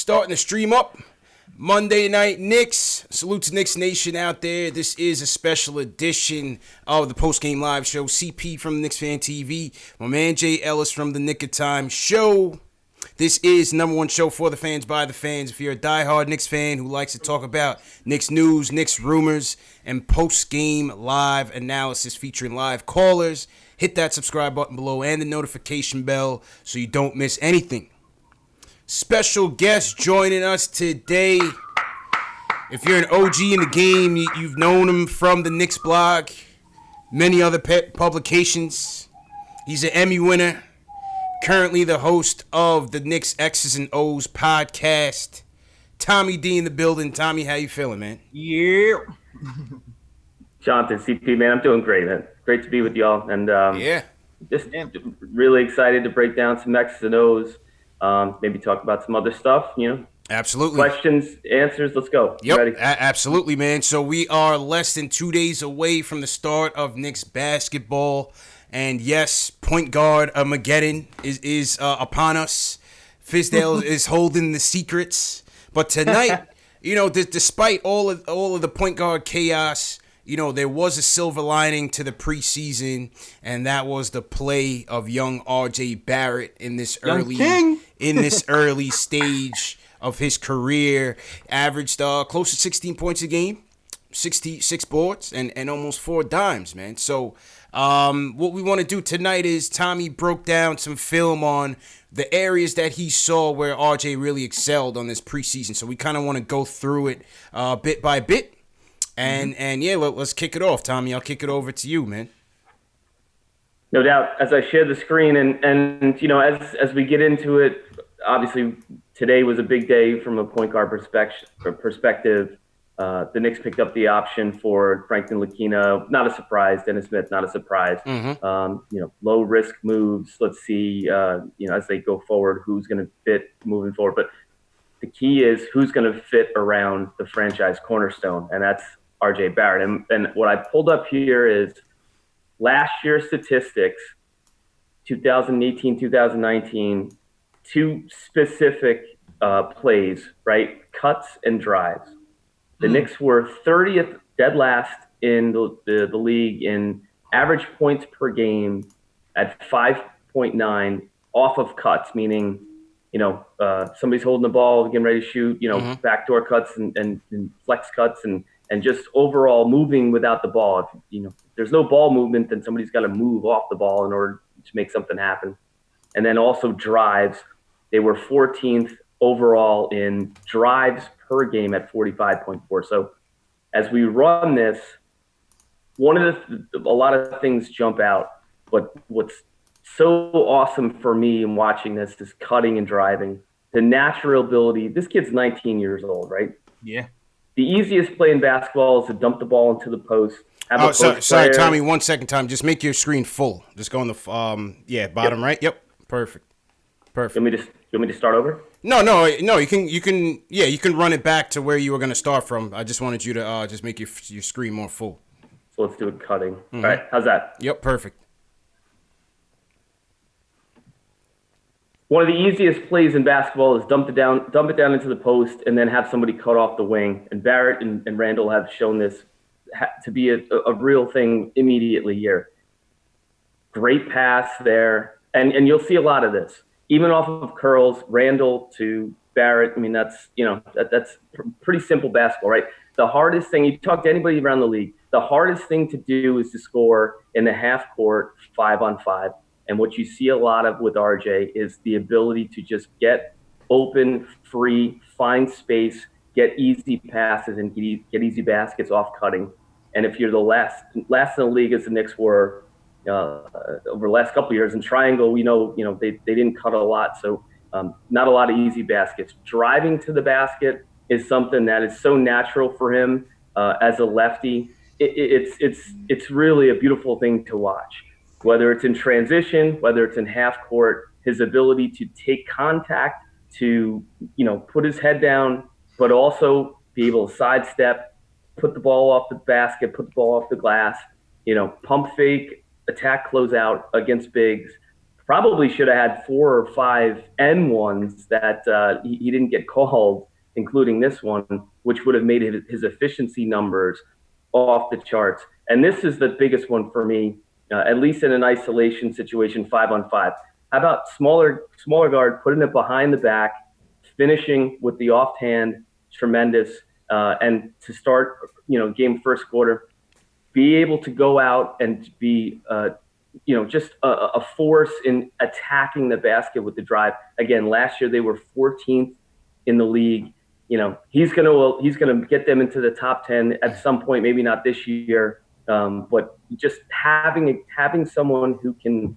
Starting to stream up. Monday Night Knicks. Salute to Knicks Nation out there. This is a special edition of the post-game live show. CP from KnicksFanTV. My man Jay Ellis from the Nick of Time show. This is the number one show for the fans, by the fans. If you're a diehard Knicks fan who likes to talk about Knicks news, Knicks rumors, and post-game live analysis featuring live callers, hit that subscribe button below and the notification bell so you don't miss anything. Special guest joining us today. If you're an OG in the game, you've known him from the Knicks blog, many other publications. He's an Emmy winner, currently the host of the Knicks X's and O's podcast. Tommy D in the building. Tommy, how you feeling, man? Yeah. Jonathan, CP, man, I'm doing great, man. Great to be with y'all. And just really excited to break down some X's and O's. Maybe talk about some other stuff, Absolutely. Questions, answers, let's go. Yep, Ready? Absolutely, man. So we are less than 2 days away from the start of Knicks basketball. And yes, point guard Armageddon is upon us. Fizdale is holding the secrets. But tonight, despite all of the point guard chaos, there was a silver lining to the preseason, and that was the play of young RJ Barrett in this early stage of his career. Averaged close to 16 points a game, 66 boards, and almost 4 dimes, man. So what we want to do tonight is Tommy broke down some film on the areas that he saw where RJ really excelled on this preseason. So we kind of want to go through it bit by bit. And let's kick it off, Tommy. I'll kick it over to you, man. No doubt. As I share the screen and as we get into it, obviously today was a big day from a point guard perspective. The Knicks picked up the option for Frank Ntilikina. Not a surprise. Dennis Smith, not a surprise. Low risk moves. Let's see, as they go forward, who's going to fit moving forward. But the key is who's going to fit around the franchise cornerstone, and that's RJ Barrett. And what I pulled up here is last year's statistics, 2018, 2019, 2 specific plays, right? Cuts and drives. The Knicks were 30th, dead last in the league in average points per game at 5.9 off of cuts, meaning, somebody's holding the ball, getting ready to shoot, backdoor cuts and flex cuts and just overall moving without the ball. If there's no ball movement, then somebody's got to move off the ball in order to make something happen. And then also drives. They were 14th overall in drives per game at 45.4. So as we run this, a lot of things jump out, but what's so awesome for me in watching this is cutting and driving. The natural ability. This kid's 19 years old, right? Yeah. The easiest play in basketball is to dump the ball into the post. Sorry, Tommy. 1 second, Tommy. Just make your screen full. Just go on the bottom right. Yep, perfect. You want me to start over? No. You can run it back to where you were going to start from. I just wanted you to just make your screen more full. So let's do it cutting. All right, how's that? Yep, perfect. One of the easiest plays in basketball is dump it down into the post and then have somebody cut off the wing. And Barrett and Randle have shown this to be a real thing immediately here. Great pass there. And you'll see a lot of this. Even off of curls, Randle to Barrett. I mean, that's pretty simple basketball, right? The hardest thing, you talk to anybody around the league, the hardest thing to do is to score in the half court 5-on-5. And what you see a lot of with RJ is the ability to just get open, free, find space, get easy passes, and get easy baskets off cutting. And if you're the last in the league as the Knicks were over the last couple of years in triangle, they didn't cut a lot, so not a lot of easy baskets. Driving to the basket is something that is so natural for him as a lefty. It's really a beautiful thing to watch. Whether it's in transition, whether it's in half court, his ability to take contact, to put his head down, but also be able to sidestep, put the ball off the basket, put the ball off the glass, pump fake, attack closeout against bigs, probably should have had 4 or 5 N1s that he didn't get called, including this one, which would have made his efficiency numbers off the charts. And this is the biggest one for me, at least in an isolation situation, 5-on-5. How about smaller guard, putting it behind the back, finishing with the offhand, tremendous, and to start, game first quarter, be able to go out and be, just a force in attacking the basket with the drive. Again, last year they were 14th in the league. He's gonna get them into the top 10 at some point. Maybe not this year, but just having someone who can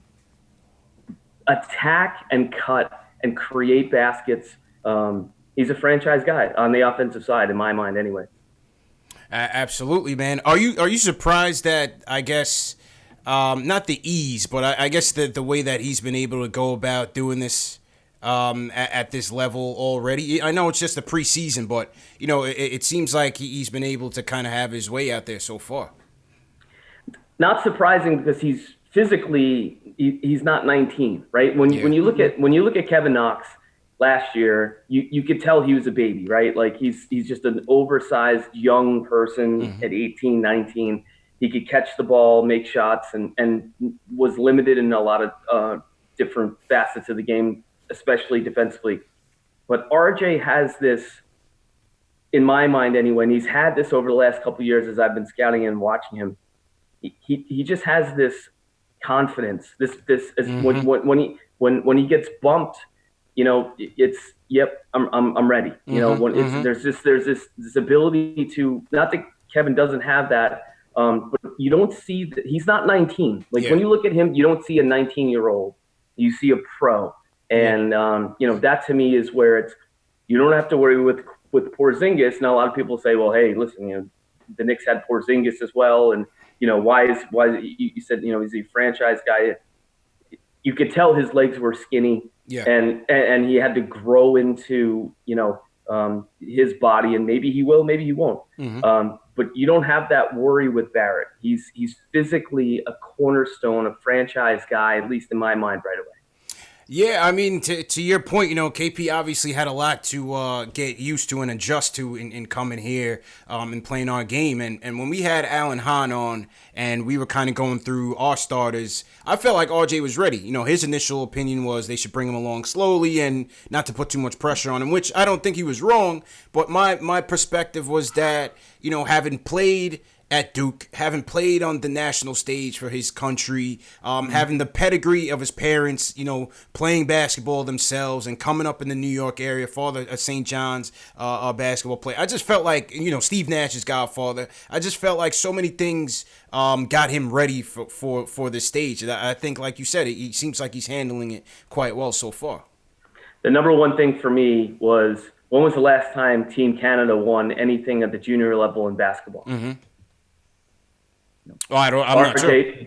attack and cut and create baskets. He's a franchise guy on the offensive side, in my mind, anyway. Absolutely, man. Are you surprised that, I guess, not the ease, but I guess the way that he's been able to go about doing this at this level already? I know it's just the preseason, but it seems like he's been able to kind of have his way out there so far. Not surprising, because he's physically he's not 19, right? When you look at Kevin Knox last year, you could tell he was a baby, right? Like he's just an oversized young person at 18, 19. He could catch the ball, make shots, and was limited in a lot of different facets of the game, especially defensively. But RJ has this, in my mind anyway, and he's had this over the last couple of years as I've been scouting and watching him. He just has this confidence. When he gets bumped, it's I'm ready. There's this ability to, not that Kevin doesn't have that, but you don't see that he's not 19. When you look at him, you don't see a 19-year-old. You see a pro, and that to me is where it's, you don't have to worry with Porzingis. Now a lot of people say, well, hey, listen, the Knicks had Porzingis as well, and why is you said he's a franchise guy. You could tell his legs were skinny, and he had to grow into his body, and maybe he will, maybe he won't. But you don't have that worry with Barrett. He's physically a cornerstone, a franchise guy, at least in my mind, right away. Yeah, I mean, to your point, KP obviously had a lot to get used to and adjust to in coming here and playing our game. And when we had Alan Hahn on and we were kind of going through our starters, I felt like RJ was ready. His initial opinion was they should bring him along slowly and not to put too much pressure on him, which I don't think he was wrong. But my perspective was that, having played at Duke, having played on the national stage for his country, having the pedigree of his parents, playing basketball themselves and coming up in the New York area, father of St. John's basketball player. I just felt like, Steve Nash's godfather. I just felt like so many things got him ready for this stage. And I think, like you said, he seems like he's handling it quite well so far. The number one thing for me was, when was the last time Team Canada won anything at the junior level in basketball? Oh, I'm not sure. It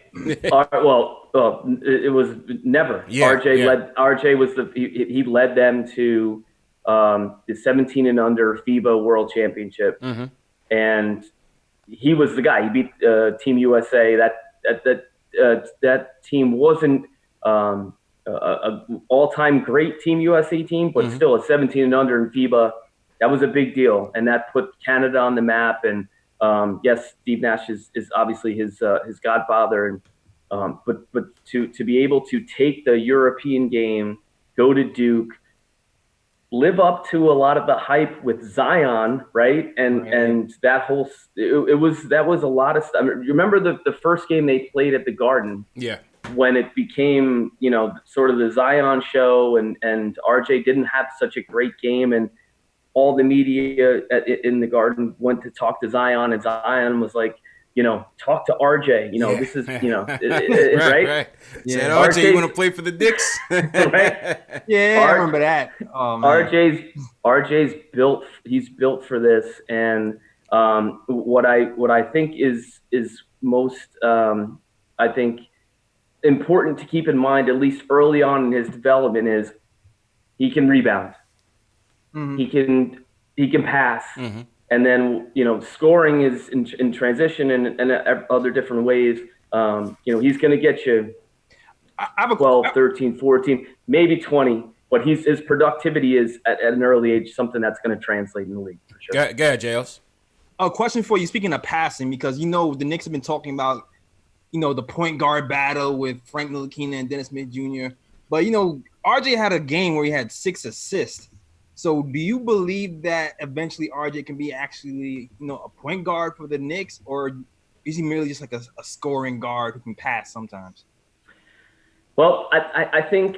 was never. Yeah, RJ was he led them to the 17 and under FIBA World Championship, and he was the guy. He beat Team USA. That team wasn't a all-time great Team USA team, but still a 17 and under in FIBA. That was a big deal, and that put Canada on the map. And yes, Steve Nash is obviously his godfather, and but to be able to take the European game, go to Duke, live up to a lot of the hype with Zion, right? And that whole that was a lot of stuff. I mean, you remember the first game they played at the Garden? Yeah. When it became sort of the Zion show, and RJ didn't have such a great game, and all the media in the Garden went to talk to Zion, and Zion was like, talk to RJ. This is, right? Right. Yeah. Said, RJ, you want to play for the Knicks? Right? Yeah, I remember that. Oh, man. RJ's built. He's built for this, and what I think is most I think important to keep in mind, at least early on in his development, is he can rebound. He can pass, and then scoring is in transition and other different ways. He's going to get you I have a 12, 13, 14, maybe 20. But his productivity is at an early age something that's going to translate in the league for sure. Go ahead, JLs. A question for you. Speaking of passing, because the Knicks have been talking about the point guard battle with Frank Ntilikina and Dennis Smith Jr. But RJ had a game where he had 6 assists. So do you believe that eventually RJ can be actually a point guard for the Knicks, or is he merely just like a scoring guard who can pass sometimes? Well, I think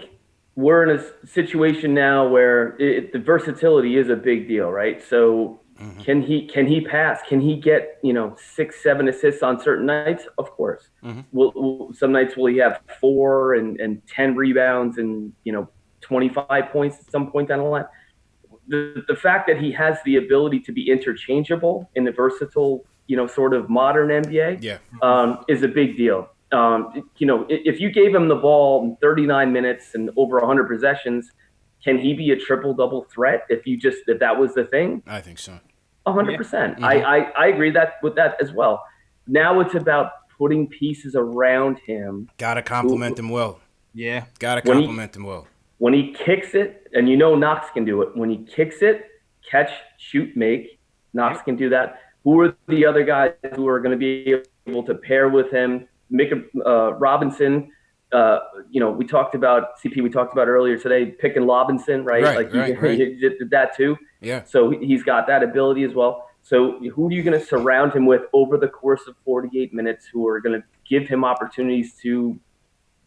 we're in a situation now where the versatility is a big deal, right? So can he pass? Can he get 6, 7 assists on certain nights? Of course. Some nights will he have 4 and 10 rebounds and 25 points at some point down the line. The fact that he has the ability to be interchangeable in the versatile sort of modern NBA is a big deal. If you gave him the ball in 39 minutes and over 100 possessions, can he be a triple-double threat if that was the thing? I think so. 100%. I agree with that as well. Now it's about putting pieces around him. Gotta compliment him well. Yeah. Gotta compliment him well. When he kicks it, and Knox can do it. When he kicks it, catch, shoot, make. Knox can do that. Who are the other guys who are going to be able to pair with him? Robinson, we talked about CP. We talked about earlier today, picking Robinson, right? He did that too. Yeah. So he's got that ability as well. So who are you going to surround him with over the course of 48 minutes? Who are going to give him opportunities to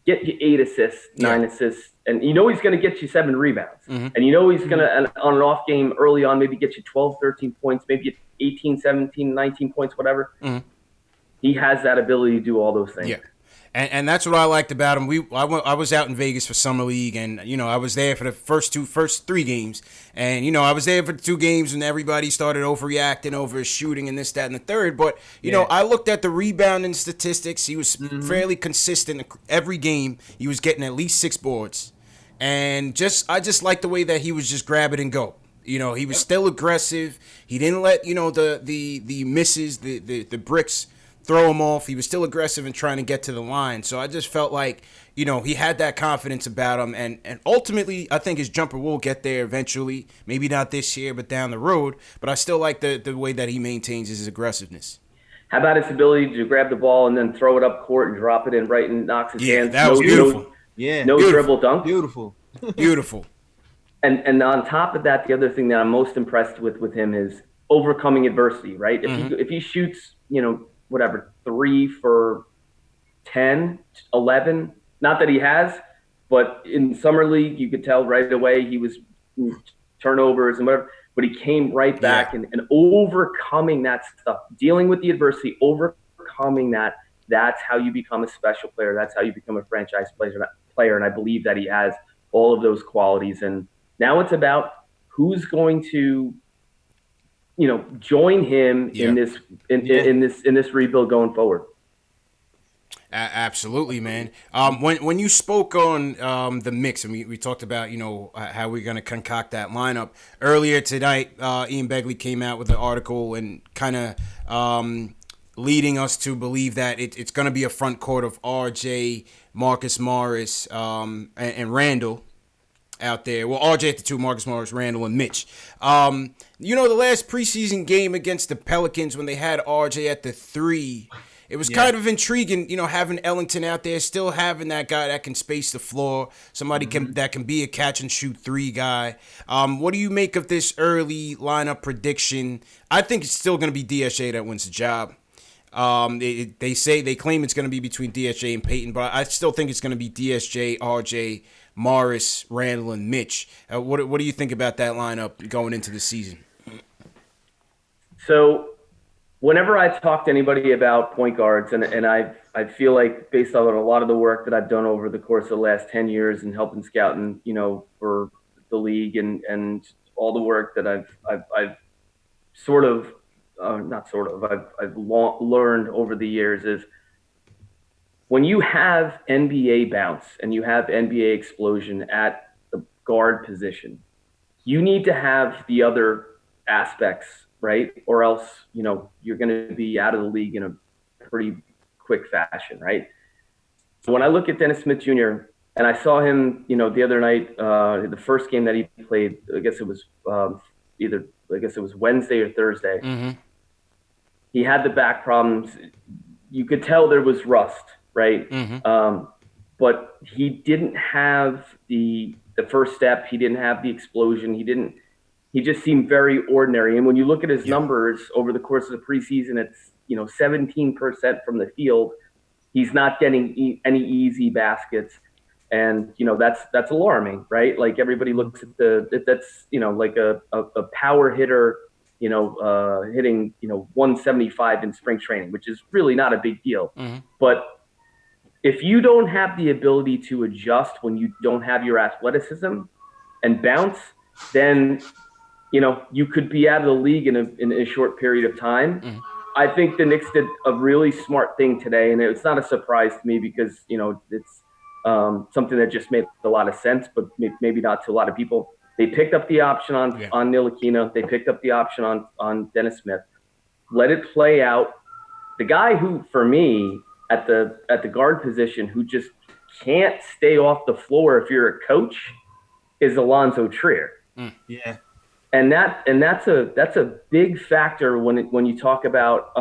get you 8 assists, 9 assists, and he's going to get you 7 rebounds, and he's going to on an off game early on maybe get you 12, 13 points, maybe 18, 17, 19 points, whatever. He has that ability to do all those things. Yeah. And that's what I liked about him. I was out in Vegas for Summer League, and I was there for the first 3 games, and I was there for the 2 games, and everybody started overreacting over his shooting and this, that, and the third. But I looked at the rebounding statistics. He was fairly consistent every game. He was getting at least 6 boards, and I just liked the way that he was just grab it and go. He was still aggressive. He didn't let the misses, the bricks throw him off. He was still aggressive and trying to get to the line. So I just felt like, he had that confidence about him. And ultimately, I think his jumper will get there eventually. Maybe not this year, but down the road. But I still like the way that he maintains his aggressiveness. How about his ability to grab the ball and then throw it up court and drop it in right in Knox's hands? That was beautiful. No dribble dunk. Beautiful. Beautiful. And on top of that, the other thing that I'm most impressed with him is overcoming adversity, right? If he shoots, 3 for 10, 11. Not that he has, but in summer league, you could tell right away he was turnovers and whatever. But he came right back and overcoming that stuff, dealing with the adversity, overcoming that. That's how you become a special player. That's how you become a franchise player. And I believe that he has all of those qualities. And now it's about who's going to join him in this rebuild going forward. Absolutely, man. When you spoke on the mix, and we talked about how we're going to concoct that lineup earlier tonight, Ian Begley came out with an article and kind of leading us to believe that it's going to be a front court of RJ, Marcus Morris, and Randle out there. Well, RJ at the 2, Marcus Morris, Randle, and Mitch. The last preseason game against the Pelicans when they had RJ at the 3, it was kind of intriguing, having Ellington out there, still having that guy that can space the floor, somebody that can be a catch-and-shoot 3 guy. What do you make of this early lineup prediction? I think it's still going to be DSJ that wins the job. They claim it's going to be between DSJ and Peyton, but I still think it's going to be DSJ, RJ, Morris, Randle, and Mitch. What do you think about that lineup going into the season? So whenever I talk to anybody about point guards, and I feel like based on a lot of the work that I've done over the course of the last 10 years and helping scouting, for the league and all the work that I've learned over the years is when you have NBA bounce and you have NBA explosion at the guard position, you need to have the other aspects, right? Or else, you're going to be out of the league in a pretty quick fashion, right? So when I look at Dennis Smith Jr. and I saw him, the other night, the first game that he played, I guess it was Wednesday or Thursday. Mm-hmm. He had the back problems. You could tell there was rust, right? Mm-hmm. But he didn't have the first step. He didn't have the explosion. He just seemed very ordinary. And when you look at his numbers over the course of the preseason, it's 17% from the field. He's not getting any easy baskets, and that's alarming, right? Like everybody looks at that's like a power hitter, hitting 175 in spring training, which is really not a big deal. Mm-hmm. But if you don't have the ability to adjust when you don't have your athleticism and bounce, then you could be out of the league in a short period of time. Mm-hmm. I think the Knicks did a really smart thing today, and it's not a surprise to me because it's something that just made a lot of sense, but maybe not to a lot of people. They picked up the option on Ntilikina. They picked up the option on Dennis Smith. Let it play out. The guy who, for me, at the guard position, who just can't stay off the floor if you're a coach, is Alonzo Trier. Yeah. And that's a big factor when you talk about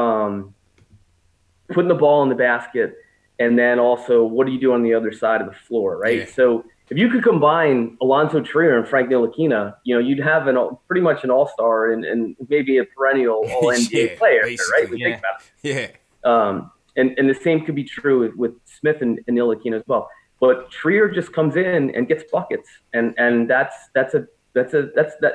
putting the ball in the basket, and then also what do you do on the other side of the floor, right? Yeah. So if you could combine Alonzo Trier and Frank Ntilikina, you'd have pretty much an all-star and maybe a perennial All-NBA player, basically. right? We think about it. Yeah. And the same could be true with Smith and Ntilikina as well. But Trier just comes in and gets buckets, and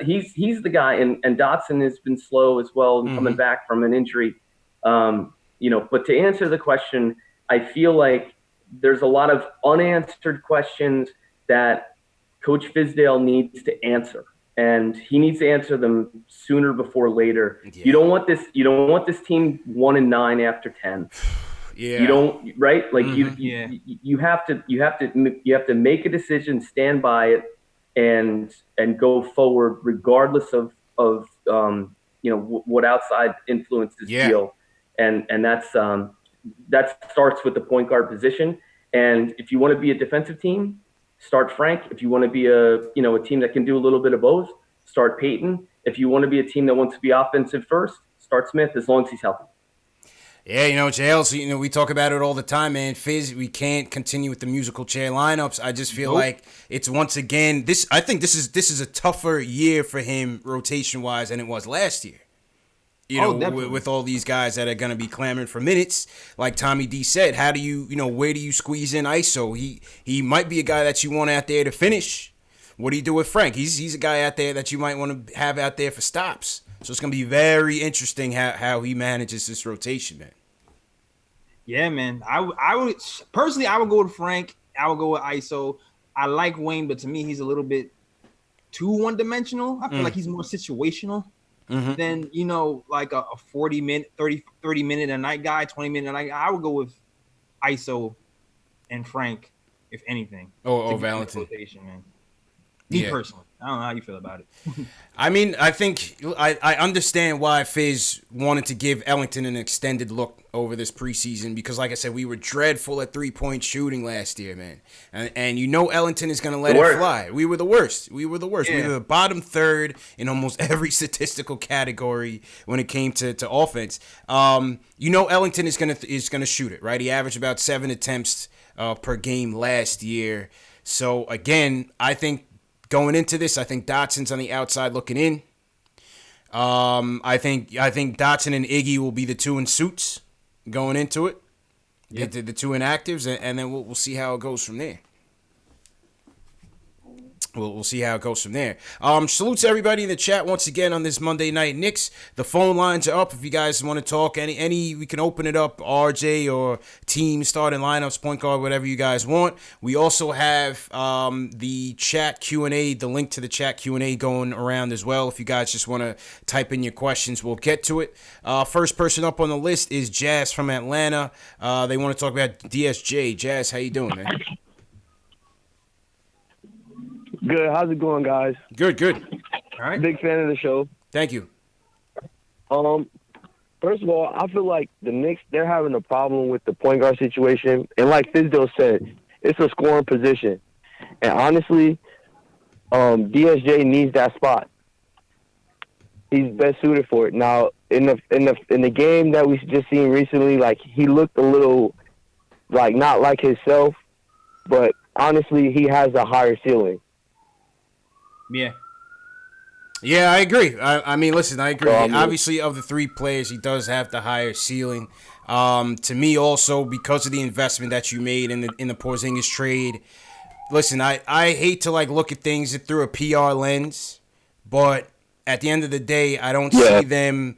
he's the guy, and Dotson has been slow as well and coming back from an injury. But to answer the question, I feel like there's a lot of unanswered questions that Coach Fizdale needs to answer, and he needs to answer them sooner before later. Yeah. You don't want this team 1-9 after 10. Yeah. You don't, right? Like you have to make a decision, stand by it, and go forward regardless of what outside influences feel, and that starts with the point guard position. And if you want to be a defensive team, start Frank. If you want to be a team that can do a little bit of both, start Peyton. If you want to be a team that wants to be offensive first, start Smith, as long as he's healthy. Yeah, JL, we talk about it all the time, man. Fizz, we can't continue with the musical chair lineups. I just feel like it's once again I think this is a tougher year for him rotation wise than it was last year. With all these guys that are gonna be clamoring for minutes, like Tommy D said, how do you where do you squeeze in ISO? He might be a guy that you want out there to finish. What do you do with Frank? He's a guy out there that you might want to have out there for stops. So it's going to be very interesting how he manages this rotation, man. Yeah, man. I would personally, I would go with Frank. I would go with ISO. I like Wayne, but to me, he's a little bit too one-dimensional. I feel like he's more situational than, like a 40-minute, 30-minute a night guy, 20-minute a night guy. I would go with ISO and Frank, if anything. Or Valentin. Rotation, man. Me personally. I don't know how you feel about it. I mean, I think I understand why Fizz wanted to give Ellington an extended look over this preseason because, like I said, we were dreadful at three-point shooting last year, man. And Ellington is going to let it fly. We were the worst. Yeah. We were the bottom third in almost every statistical category when it came to offense. Ellington is gonna shoot it, right? He averaged about 7 attempts per game last year. So, again, I think going into this, I think Dotson's on the outside looking in. I think Dotson and Iggy will be the two in suits going into it. Yep. The two inactives, and then we'll see how it goes from there. We'll see how it goes from there. Salute to everybody in the chat once again on this Monday Night Knicks. The phone lines are up if you guys want to talk. Any we can open it up, RJ or team starting lineups, point guard, whatever you guys want. We also have the chat Q&A, the link to the chat Q&A going around as well. If you guys just want to type in your questions, we'll get to it. First person up on the list is Jazz from Atlanta. They want to talk about DSJ. Jazz, how you doing, man? Good. How's it going, guys? Good. All right. Big fan of the show. Thank you. First of all, I feel like the Knicks, they're having a problem with the point guard situation. And like Fizdale said, it's a scoring position. And honestly, DSJ needs that spot. He's best suited for it. Now, in the game that we just seen recently, like, he looked a little, like, not like himself. But honestly, he has a higher ceiling. Yeah. Yeah, I agree. I mean, listen, I agree. I mean, Obviously, of the three players, he does have the higher ceiling. To me, also because of the investment that you made in the Porzingis trade. Listen, I hate to like look at things through a PR lens, but at the end of the day, I don't see them,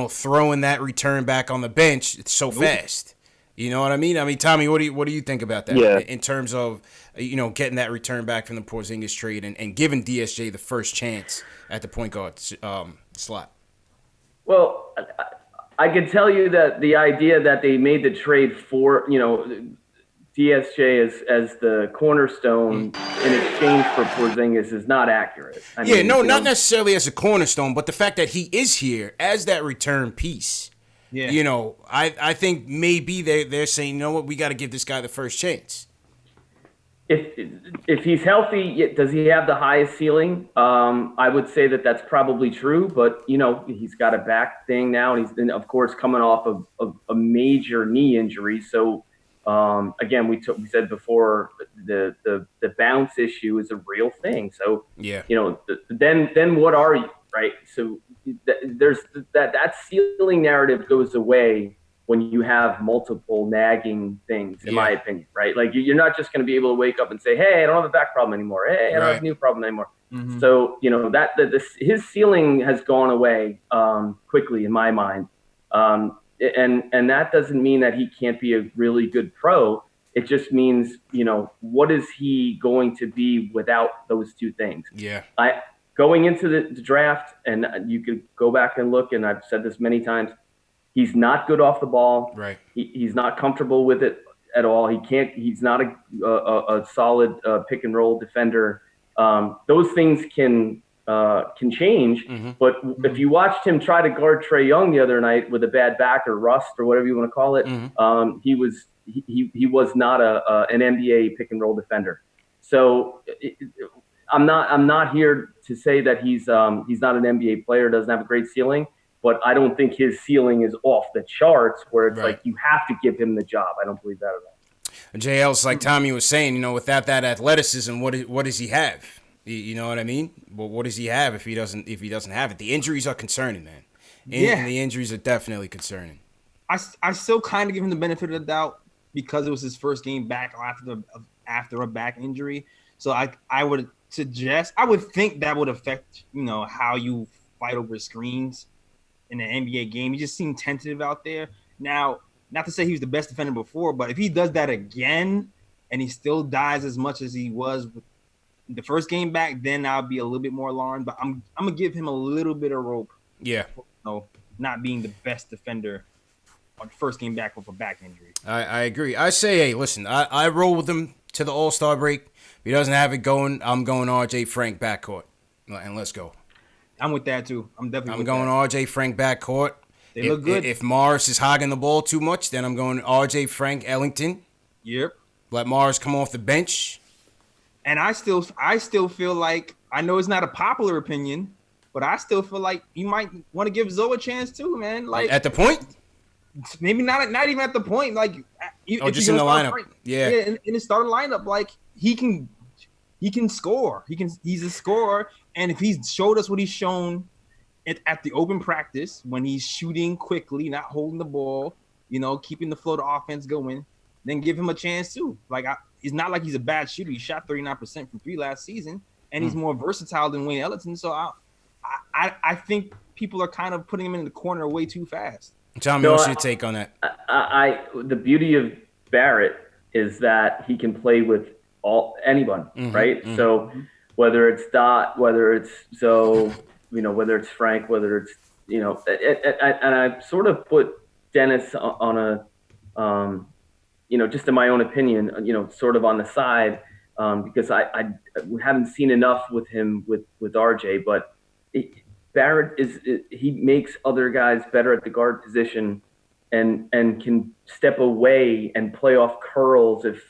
throwing that return back on the bench so fast. You know what I mean? I mean, Tommy, what do you think about that? Yeah. In terms of getting that return back from the Porzingis trade and giving DSJ the first chance at the point guard slot? Well, I can tell you that the idea that they made the trade for DSJ as the cornerstone in exchange for Porzingis is not accurate. Not necessarily as a cornerstone, but the fact that he is here as that return piece. Yeah. I think maybe they're saying, you know what, we got to give this guy the first chance. If he's healthy, does he have the highest ceiling? I would say that that's probably true, but he's got a back thing now, and he's of course coming off of a major knee injury. So again, we said before the bounce issue is a real thing. So then what are you, right? So there's that ceiling narrative goes away when you have multiple nagging things, in my opinion, right? Like you're not just going to be able to wake up and say, hey, I don't have a back problem anymore. Hey, I don't have a knee problem anymore. Mm-hmm. So, his ceiling has gone away quickly in my mind. And that doesn't mean that he can't be a really good pro. It just means, what is he going to be without those two things? Yeah. Going into the draft, and you could go back and look, and I've said this many times, he's not good off the ball. Right. He's not comfortable with it at all. He's not a solid pick and roll defender. Those things can change. Mm-hmm. But if you watched him try to guard Trae Young the other night with a bad back or rust or whatever you want to call it, mm-hmm. He was not an NBA pick and roll defender. So I'm not here to say that he's not an NBA player, doesn't have a great ceiling. But I don't think his ceiling is off the charts where it's like you have to give him the job. I don't believe that at all. JL, it's like Tommy was saying, without that athleticism, what does he have? You know what I mean? Well, what does he have if he doesn't have it? The injuries are concerning, man. And the injuries are definitely concerning. I still kind of give him the benefit of the doubt because it was his first game back after a back injury. So I would think that would affect how you fight over screens in an NBA game. He just seemed tentative out there. Now, not to say he was the best defender before, but if he does that again and he still dies as much as he was with the first game back, then I'll be a little bit more alarmed. But I'm gonna give him a little bit of rope. Yeah. For, not being the best defender on the first game back with a back injury. I agree. I say, hey, listen, I roll with him to the All-Star break. If he doesn't have it going, I'm going RJ Frank backcourt. And let's go. I'm with that too. I'm going RJ Frank backcourt. They look good. If Morris is hogging the ball too much, then I'm going RJ Frank Ellington. Yep. Let Morris come off the bench. And I still feel like, I know it's not a popular opinion, but I still feel like you might want to give Zoe a chance too, man. Like at the point? Maybe not even at the point. Like just in the lineup. In the starting lineup, like he can score. He's a scorer. And if he's showed us what he's shown at the open practice, when he's shooting quickly, not holding the ball, keeping the flow of the offense going, then give him a chance too. Like it's not like he's a bad shooter. He shot 39% from 3 last season, and he's more versatile than Wayne Ellington. So I think people are kind of putting him in the corner way too fast. Tommy, what's your take on that? The beauty of Barrett is that he can play with anyone, right? Mm-hmm. So whether it's Dot, whether it's Zoe, whether it's Frank, whether it's and I sort of put Dennis on a just in my own opinion, sort of on the side because I haven't seen enough with him with RJ, but Barrett he makes other guys better at the guard position, and can step away and play off curls if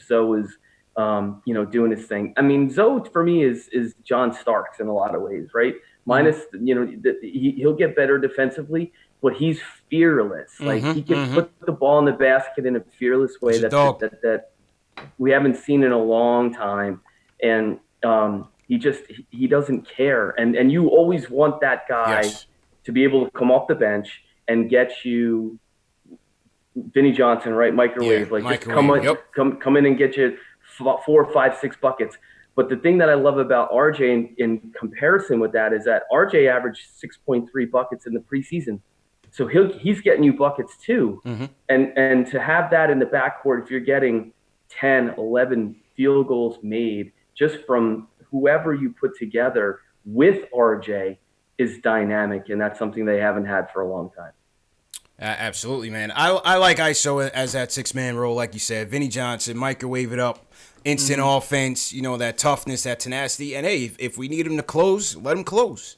Zoe is doing his thing. I mean, Zoe for me is John Starks in a lot of ways, right? Minus he'll get better defensively, but he's fearless. Like he can put the ball in the basket in a fearless way that we haven't seen in a long time, and he doesn't care. And you always want that guy to be able to come off the bench and get you Vinny Johnson, right? Microwave, just come in and get you 4, 5, 6 buckets. But the thing that I love about RJ in comparison with that is that RJ averaged 6.3 buckets in the preseason. So he's getting you buckets too. And to have that in the backcourt, if you're getting 10, 11 field goals made just from whoever you put together with RJ is dynamic. And that's something they haven't had for a long time. Absolutely, man. I like ISO as that 6-man role, like you said. Vinny Johnson, microwave it up, instant offense, that toughness, that tenacity. And, hey, if we need him to close, let him close.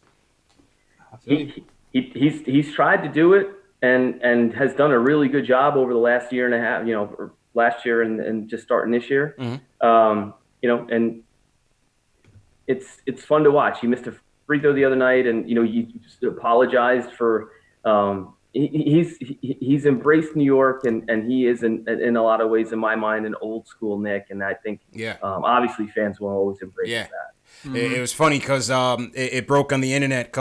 He's tried to do it and has done a really good job over the last year and a half, or last year and just starting this year. And it's fun to watch. He missed a free throw the other night, and, he just apologized for he's embraced New York, and he is in a lot of ways, in my mind, an old school Knick, and I think obviously fans will always embrace that. It was funny because it broke on the internet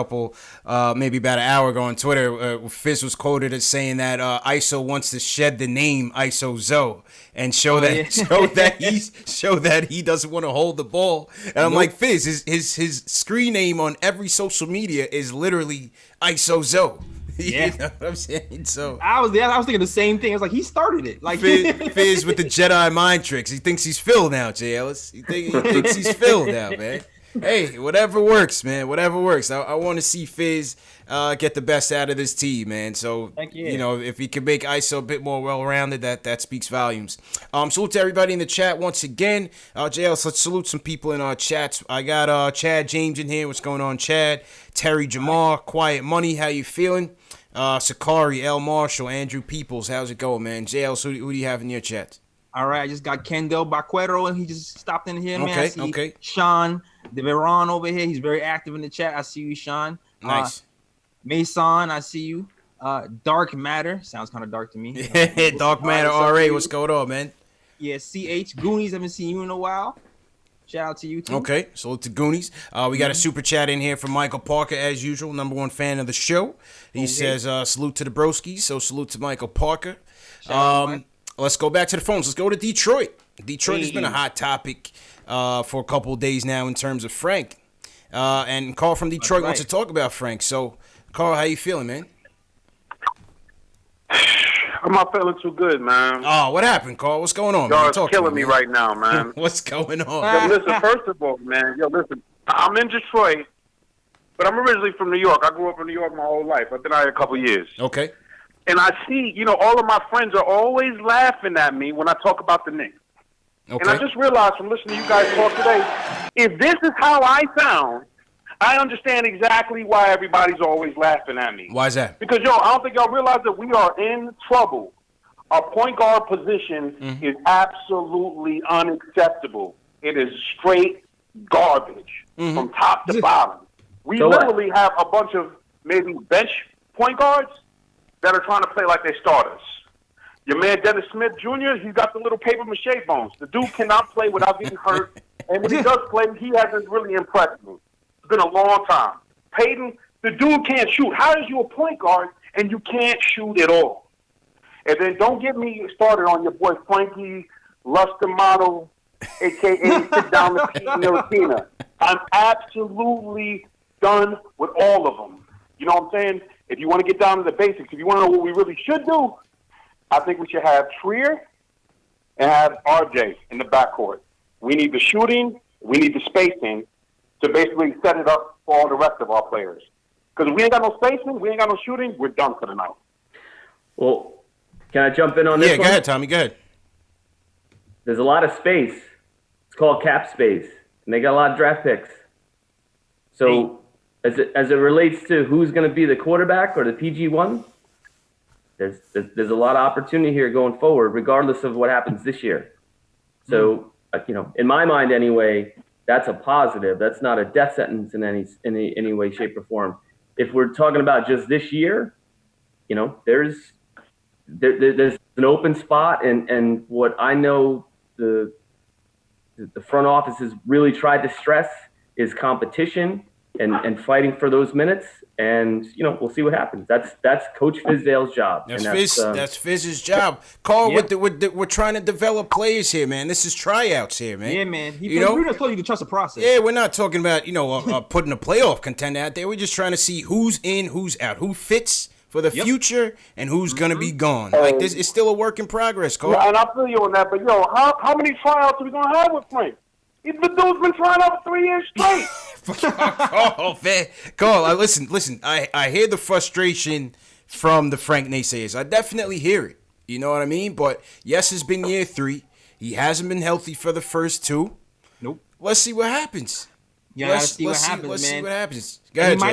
maybe about an hour ago on Twitter. Fizz was quoted as saying that ISO wants to shed the name ISO Zoe and show that he doesn't want to hold the ball. And I'm like, Fizz, his screen name on every social media is literally ISO Zoe. Yeah, you know what I'm saying. So I was thinking the same thing. I was like, he started it. Like Fizz with the Jedi mind tricks. He thinks he's Phil now, J. Ellis. He thinks he's Phil now, man. Hey, whatever works, man. Whatever works. I want to see Fizz get the best out of this team, man. So if he can make ISO a bit more well-rounded, that speaks volumes. Salute to everybody in the chat once again. J. Ellis, let's salute some people in our chats. I got Chad James in here. What's going on, Chad? Terry Jamar, Quiet Money. How you feeling? Sakari, L. Marshall, Andrew Peoples, how's it going, man? JL, who do you have in your chat? All right, I just got Kendall Baquero, and he just stopped in here, man. Okay. Sean DeVeron over here, he's very active in the chat. I see you, Sean. Nice. Mason, I see you. Dark Matter, sounds kind of dark to me. Dark Matter, RA, what's going on, man? Yeah, CH, Goonies, haven't seen you in a while. Shout out to you, too. Okay, salute to Goonies. We got a super chat in here from Michael Parker, as usual, #1 fan of the show. He says, salute to the broskies, so salute to Michael Parker. Let's go back to the phones. Let's go to Detroit. Detroit has been a hot topic for a couple of days now in terms of Frank. And Carl from Detroit wants to talk about Frank. So, Carl, how you feeling, man? I'm not feeling too good, man. Oh, what happened, Carl? What's going on, man? Y'all killing me right now, man. What's going on? Yo, listen, first of all, man, I'm in Detroit, but I'm originally from New York. I grew up in New York my whole life. I've been out here a couple years. Okay. And I see, all of my friends are always laughing at me when I talk about the Knicks. Okay. And I just realized from listening to you guys talk today, if this is how I sound, I understand exactly why everybody's always laughing at me. Why is that? Because, I don't think y'all realize that we are in trouble. Our point guard position is absolutely unacceptable. It is straight garbage from top to bottom. We literally have a bunch of maybe bench point guards that are trying to play like they starters. Your man Dennis Smith Jr., he's got the little paper mache bones. The dude cannot play without getting hurt. And when he does play, he hasn't really impressed me. It's been a long time. Peyton, the dude can't shoot. How is you a point guard and you can't shoot at all? And then don't get me started on your boy Frankie, Luster Model, a.k.a. Sit Down the Pete Ntilikina. I'm absolutely done with all of them. You know what I'm saying? If you want to get down to the basics, if you want to know what we really should do, I think we should have Trier and have RJ in the backcourt. We need the shooting. We need the spacing to basically set it up for all the rest of our players. Because if we ain't got no spacing, we ain't got no shooting, we're done for the night. Well, can I jump in on this one? Yeah, go ahead, Tommy. Go ahead. There's a lot of space. It's called cap space. And they got a lot of draft picks. So as it relates to who's going to be the quarterback or the PG1, there's a lot of opportunity here going forward, regardless of what happens this year. So, in my mind anyway, that's a positive. That's not a death sentence in any way, shape, or form. If we're talking about just this year, there's an open spot, and what I know the front office has really tried to stress is competition and fighting for those minutes. And we'll see what happens. That's Coach Fizdale's job. That's Fizz's job. Carl, we're trying to develop players here, man. This is tryouts here, man. Yeah, man. We're just told you to trust the process. Yeah, we're not talking about putting a playoff contender out there. We're just trying to see who's in, who's out, who fits for the future, and who's gonna be gone. Like this is still a work in progress, Carl. Yeah, and I feel you on that. But how many tryouts are we gonna have with Frank? The dude's been trying out for 3 years straight. Oh, man. Carl, listen. I hear the frustration from the Frank naysayers. I definitely hear it. You know what I mean? But yes, it's been year 3. He hasn't been healthy for the first 2. Nope. Let's see what happens. Yeah, let's see what happens, man. Let's see what happens. Go ahead, My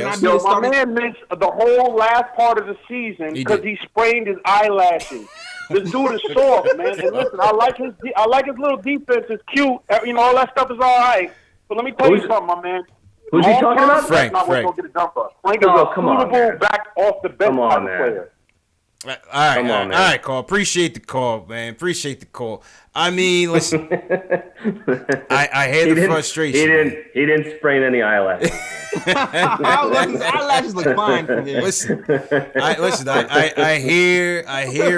man missed the whole last part of the season because he sprained his eyelashes. This dude is soft, man. And listen, I like his little defense. It's cute. All that stuff is all right. But let me tell you something, my man. Who's he talking about? Frank. Not what's gonna get it done for us. Frank is a suitable back off the bench type of player. All right, Carl. Appreciate the call, man. Appreciate the call. I mean, listen, I hear the frustration. He didn't sprain any eyelashes. Eyelashes look fine from here. Listen, I hear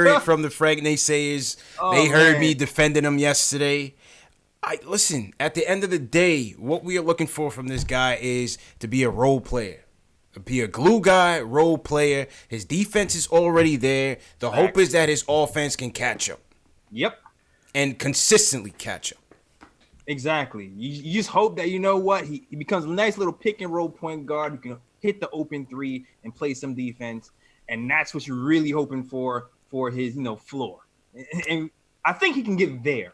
it from the Frank naysayers. They heard me defending him yesterday. Listen, at the end of the day, what we are looking for from this guy is to be a role player. Be a glue guy, role player. His defense is already there. The hope is that his offense can catch up. Yep. And consistently catch up. Exactly. You just hope that, he becomes a nice little pick and roll point guard who can hit the open 3 and play some defense. And that's what you're really hoping for his, floor. And I think he can get there.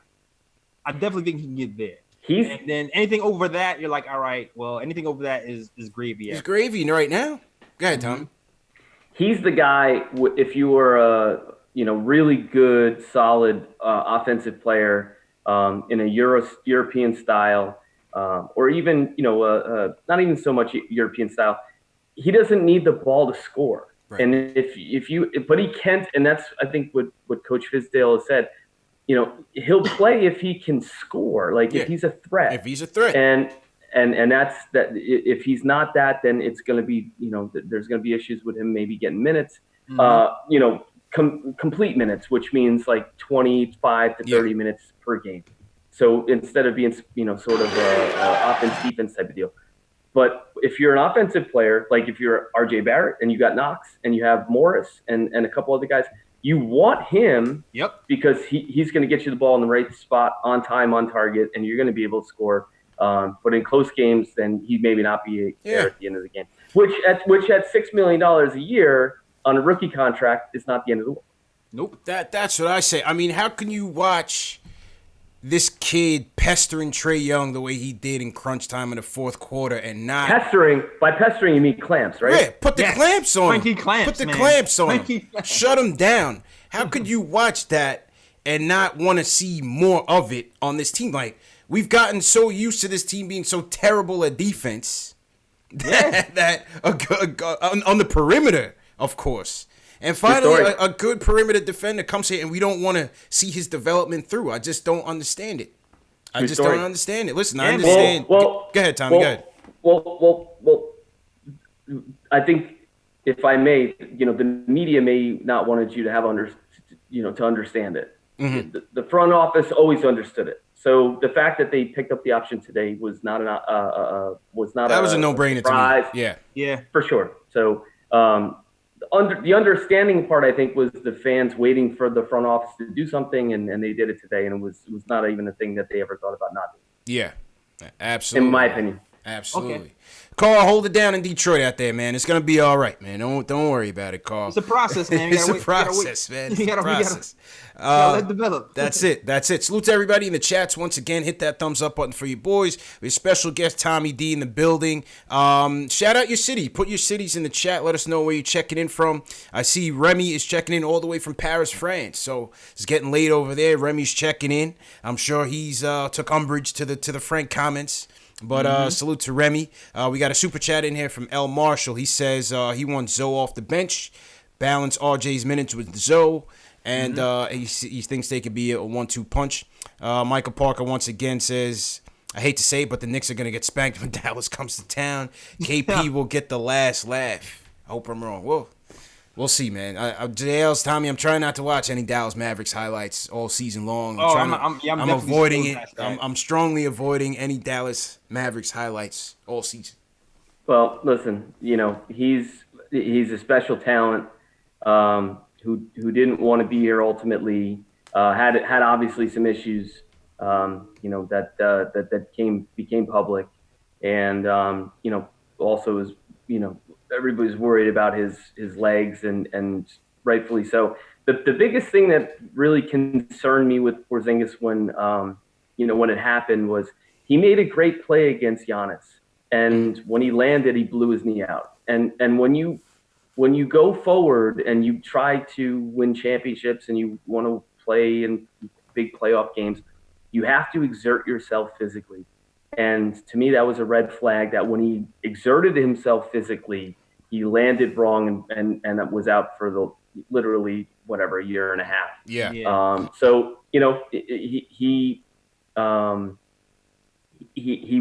I definitely think he can get there. And then anything over that, you're like, all right, well, anything over that is gravy. It's gravy right now. Go ahead, Tommy. He's the guy, if you were a really good, solid offensive player in a European style, or even, not even so much European style, he doesn't need the ball to score. Right. And but he can't, and that's, I think, what Coach Fizdale has said. He'll play if he can score, if he's a threat. If he's a threat. And that's that. If he's not that, then it's going to be, there's going to be issues with him maybe getting minutes, complete minutes, which means like 25 to 30 minutes per game. So instead of being, sort of a offense defense type of deal. But if you're an offensive player, like if you're RJ Barrett and you got Knox and you have Morris and a couple other guys, you want him because he's going to get you the ball in the right spot, on time, on target, and you're going to be able to score. But in close games, then he maybe not be there at the end of the game. Which at $6 million a year on a rookie contract is not the end of the world. Nope. That's what I say. I mean, how can you watch this kid pestering Trae Young the way he did in crunch time in the fourth quarter and not pestering? By pestering, you mean clamps, right? Yeah, put the clamps on him. Clamps, put the clamps on him. Shut him down. How could you watch that and not want to see more of it on this team? Like, we've gotten so used to this team being so terrible at defense that on the perimeter, of course. And finally, a good perimeter defender comes here, and we don't want to see his development through. I just don't understand it. I don't understand it. Listen, I understand. Go ahead, Tommy. Go ahead. Well, I think, if I may, the media may not wanted you to have to understand it. Mm-hmm. The front office always understood it. So the fact that they picked up the option today was not a no-brainer to me. Yeah, for sure. So. The understanding part, I think, was the fans waiting for the front office to do something, and they did it today, and it was not even a thing that they ever thought about not doing. Yeah, absolutely. In my opinion. Absolutely. Okay. Carl, hold it down in Detroit out there, man. It's gonna be all right, man. Don't worry about it, Carl. It's a process, man. It's a process, man. It's a process. You gotta let it develop. That's it. Salute to everybody in the chats. Once again, hit that thumbs up button for your boys. We have special guest Tommy D in the building. Shout out your city. Put your cities in the chat. Let us know where you're checking in from. I see Remy is checking in all the way from Paris, France. So it's getting late over there. Remy's checking in. I'm sure he's took umbrage to the Frank comments. But salute to Remy. We got a super chat in here from L. Marshall. He says he wants Zoe off the bench, balance RJ's minutes with Zoe, and he thinks they could be a 1-2 punch. Michael Parker once again says, I hate to say it, but the Knicks are going to get spanked when Dallas comes to town. KP will get the last laugh. I hope I'm wrong. Whoa. We'll see, man. JL's Tommy, I'm trying not to watch any Dallas Mavericks highlights all season long. I'm avoiding it. I'm strongly avoiding any Dallas Mavericks highlights all season. Well, listen, he's a special talent who didn't want to be here ultimately. Had obviously some issues, that became public, and also is everybody's worried about his legs, and rightfully so. The biggest thing that really concerned me with Porzingis when it happened was he made a great play against Giannis, and when he landed, he blew his knee out. And when you go forward and you try to win championships and you want to play in big playoff games, you have to exert yourself physically. And to me, that was a red flag that when he exerted himself physically, he landed wrong and was out for literally a year and a half. Yeah. So he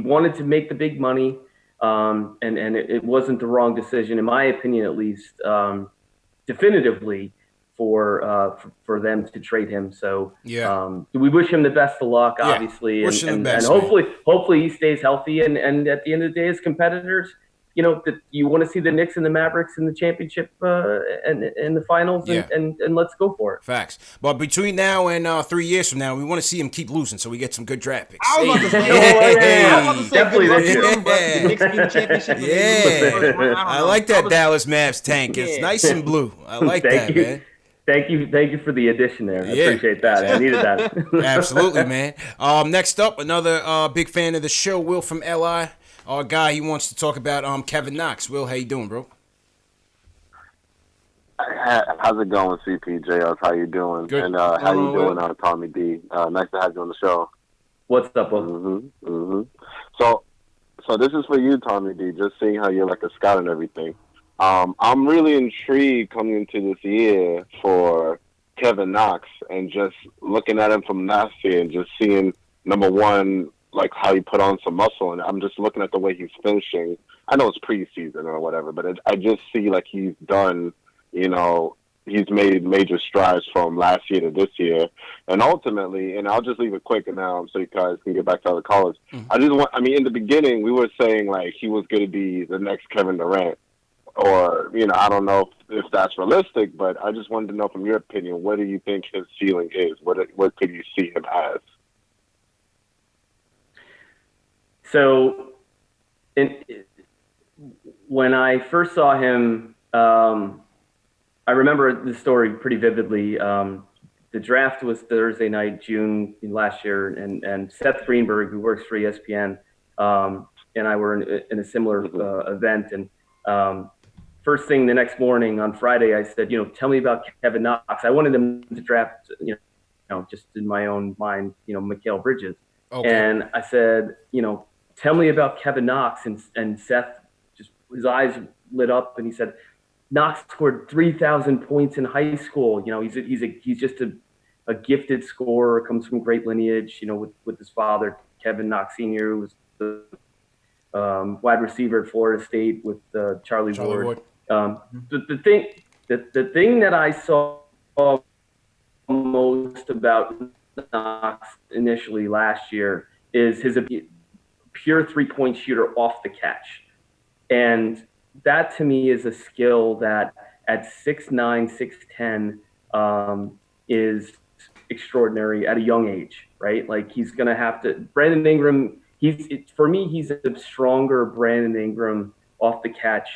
wanted to make the big money, and it wasn't the wrong decision, in my opinion, at least, definitively for them to trade him. So we wish him the best of luck, obviously, and hopefully he stays healthy. And at the end of the day, as competitors, that you want to see the Knicks and the Mavericks in the championship and in the finals, and let's go for it. Facts. But between now and 3 years from now, we want to see him keep losing so we get some good draft picks. I was about to say, definitely this year. The Knicks beat the championship. I like that Dallas Mavs tank. It's nice and blue. I like that, man. Thank you for the addition there. I appreciate that. I needed that. Absolutely, man. Next up, another big fan of the show, Will from LI. Our guy, he wants to talk about Kevin Knox. Will, how you doing, bro? How's it going, CPJ? How you doing? Good. And how you doing, Tommy D? Nice to have you on the show. What's up, Will? So this is for you, Tommy D. Just seeing how you're like a scout and everything. I'm really intrigued coming into this year for Kevin Knox and just looking at him from last year and just seeing, number one, like how he put on some muscle. And I'm just looking at the way he's finishing. I know it's preseason or whatever, but I just see like he's done, he's made major strides from last year to this year. And ultimately, and I'll just leave it quick and now so you guys can get back to other callers. In the beginning, we were saying like he was going to be the next Kevin Durant. Or, I don't know if that's realistic, but I just wanted to know from your opinion, what do you think his ceiling is? What could you see him as? So, when I first saw him, I remember the story pretty vividly. The draft was Thursday night, June last year, and Seth Greenberg, who works for ESPN, and I were in a similar event. And first thing the next morning on Friday, I said, tell me about Kevin Knox. I wanted him to draft, just in my own mind, Mikal Bridges. Okay. And I said, tell me about Kevin Knox. And Seth, just his eyes lit up, and he said, Knox scored 3,000 points in high school. He's just a gifted scorer, comes from great lineage, with his father, Kevin Knox Sr., who was the wide receiver at Florida State with Charlie Ward. The thing that I saw most about Knox initially last year is his pure three-point shooter off the catch. And that to me is a skill that at 6'9", 6'10", is extraordinary at a young age, right? Like he's going to have to – Brandon Ingram for me, he's a stronger Brandon Ingram off the catch,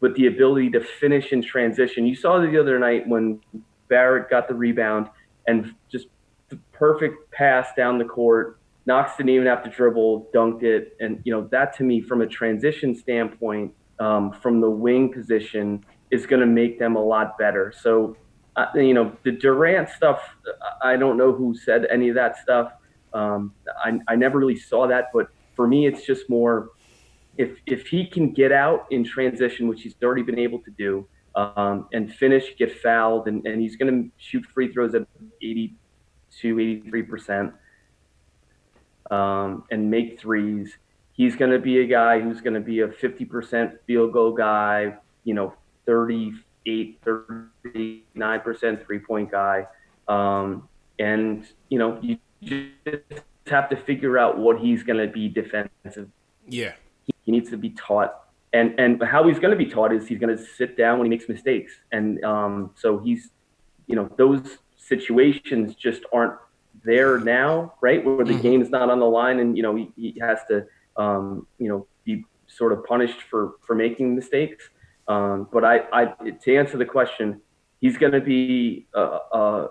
with the ability to finish in transition. You saw the other night when Barrett got the rebound and just the perfect pass down the court. Knox didn't even have to dribble, dunked it. And, that to me, from a transition standpoint, from the wing position, is going to make them a lot better. So, the Durant stuff, I don't know who said any of that stuff. I never really saw that. But for me, it's just more if he can get out in transition, which he's already been able to do, and finish, get fouled, and he's going to shoot free throws at 83%. And make threes. He's going to be a guy who's going to be a 50% field goal guy, 38, 39% three-point guy. And, you just have to figure out what he's going to be defensive. Yeah. He needs to be taught. And how he's going to be taught is he's going to sit down when he makes mistakes. And so he's, those situations just aren't there now, right? Where the game is not on the line, and he has to be sort of punished for making mistakes. But I to answer the question, he's going to be a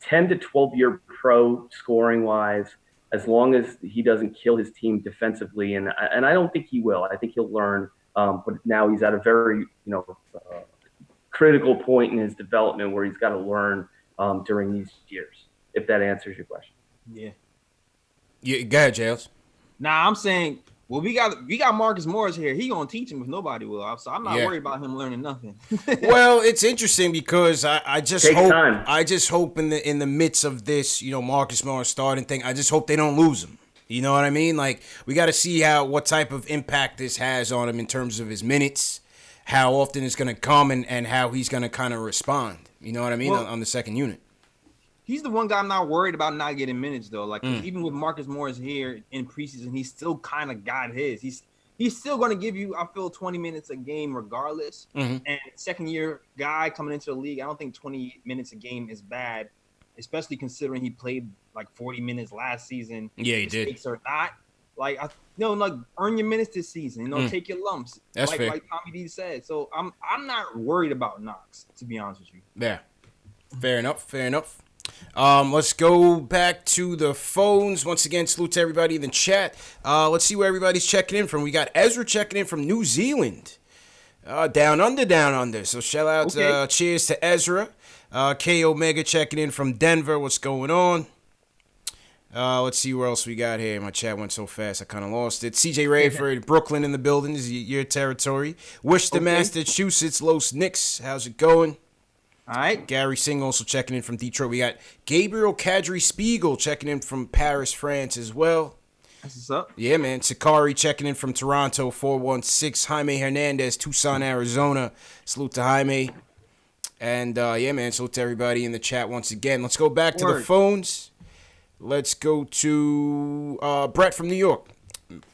10 to 12 year pro scoring wise, as long as he doesn't kill his team defensively, and I don't think he will. I think he'll learn. But now he's at a very critical point in his development where he's got to learn during these years. If that answers your question. Yeah. Yeah, go ahead, Jails. Nah, I'm saying, well, we got Marcus Morris here. He gonna teach him if nobody will. So I'm not worried about him learning nothing. Well, it's interesting because I just Take hope time. I just hope in the midst of this, Marcus Morris starting thing, I just hope they don't lose him. You know what I mean? Like, we got to see what type of impact this has on him in terms of his minutes, how often it's going to come, and how he's going to kind of respond. You know what I mean? Well, on the second unit. He's the one guy I'm not worried about not getting minutes, though. Like, even with Marcus Morris here in preseason, he still kind of got his. He's still going to give you, I feel, 20 minutes a game regardless. And second-year guy coming into the league, I don't think 20 minutes a game is bad, especially considering he played like 40 minutes last season. Yeah, he did. Mistakes or not. Like, earn your minutes this season. Take your lumps. That's fair. Like Tommy D said. So I'm not worried about Knox, to be honest with you. Yeah. Fair enough. Let's go back to the phones. Once again, salute to everybody in the chat. Let's see where everybody's checking in from. We got Ezra checking in from New Zealand. Down under. So shout out, cheers to Ezra. K Omega checking in from Denver. What's going on? Let's see where else we got here. My chat went so fast I kind of lost it. CJ Rayford, Brooklyn in the building. This is your territory. Worcester, Massachusetts, Los Knicks. How's it going? All right. Gary Singh also checking in from Detroit. We got Gabriel Kadri Spiegel checking in from Paris, France as well. That's what's up. Yeah, man. Sakari checking in from Toronto, 416. Jaime Hernandez, Tucson, Arizona. Salute to Jaime. And, yeah, man, salute to everybody in the chat once again. Let's go back to the phones. Let's go to Brett from New York.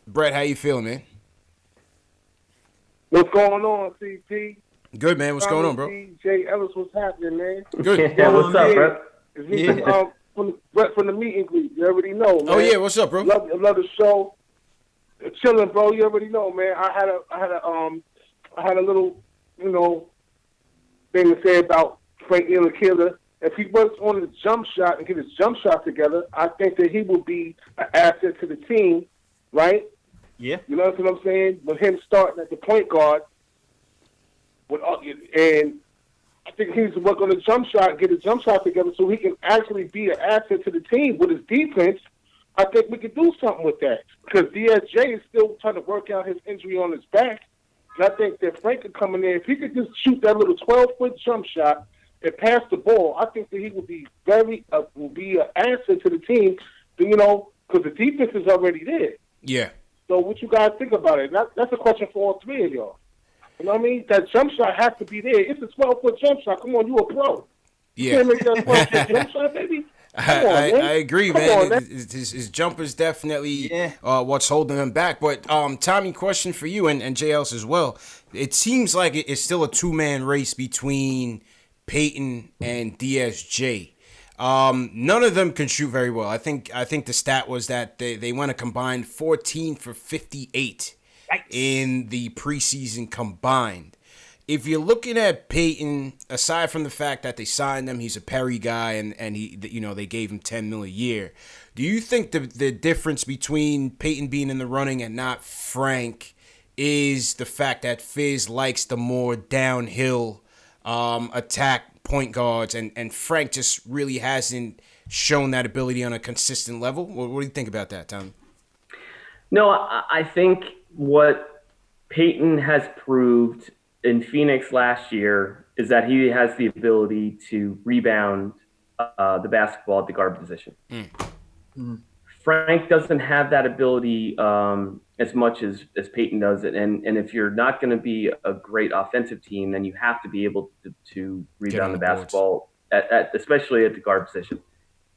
Brett, how you feeling, man? What's going on, CP? Good, man. What's going on, bro? Jay Ellis, what's happening, man? Good. Yeah, what's up, Brett? It's me from Brett from the meet and greet. You already know, man. Oh yeah, what's up, bro? Love the show. Chilling, bro. You already know, man. I had a little, thing to say about Frank Ntilikina. If he works on his jump shot and get his jump shot together, I think that he will be an asset to the team, right? Yeah. You know what I'm saying? With him starting at the point guard, and I think he needs to work on the jump shot and get his jump shot together so he can actually be an asset to the team. With his defense, I think we could do something with that because DSJ is still trying to work out his injury on his back. And I think that Frank could come in there. If he could just shoot that little 12-foot jump shot and pass the ball, I think that he would be will be an asset to the team, because the defense is already there. Yeah. So what you guys think about it? That's a question for all three of y'all. You know what I mean? That jump shot has to be there. It's a 12-foot jump shot. Come on, you a pro. Yeah. You can't make that 12-foot jump shot, baby. I agree, man. His jumper is definitely what's holding him back. But Tommy, question for you and JLs as well. It seems like it's still a two-man race between Peyton and DSJ. None of them can shoot very well. I think the stat was that they went a combined 14 for 58 in the preseason combined. If you're looking at Peyton, aside from the fact that they signed him, he's a Perry guy, and they gave him $10 million a year. Do you think the difference between Peyton being in the running and not Frank is the fact that Fizz likes the more downhill attack point guards, and Frank just really hasn't shown that ability on a consistent level? What do you think about that, Tom? No, I think what Peyton has proved in Phoenix last year is that he has the ability to rebound the basketball at the guard position. Frank doesn't have that ability as much as Peyton does it. And if you're not going to be a great offensive team, then you have to be able to rebound the basketball, especially at the guard position.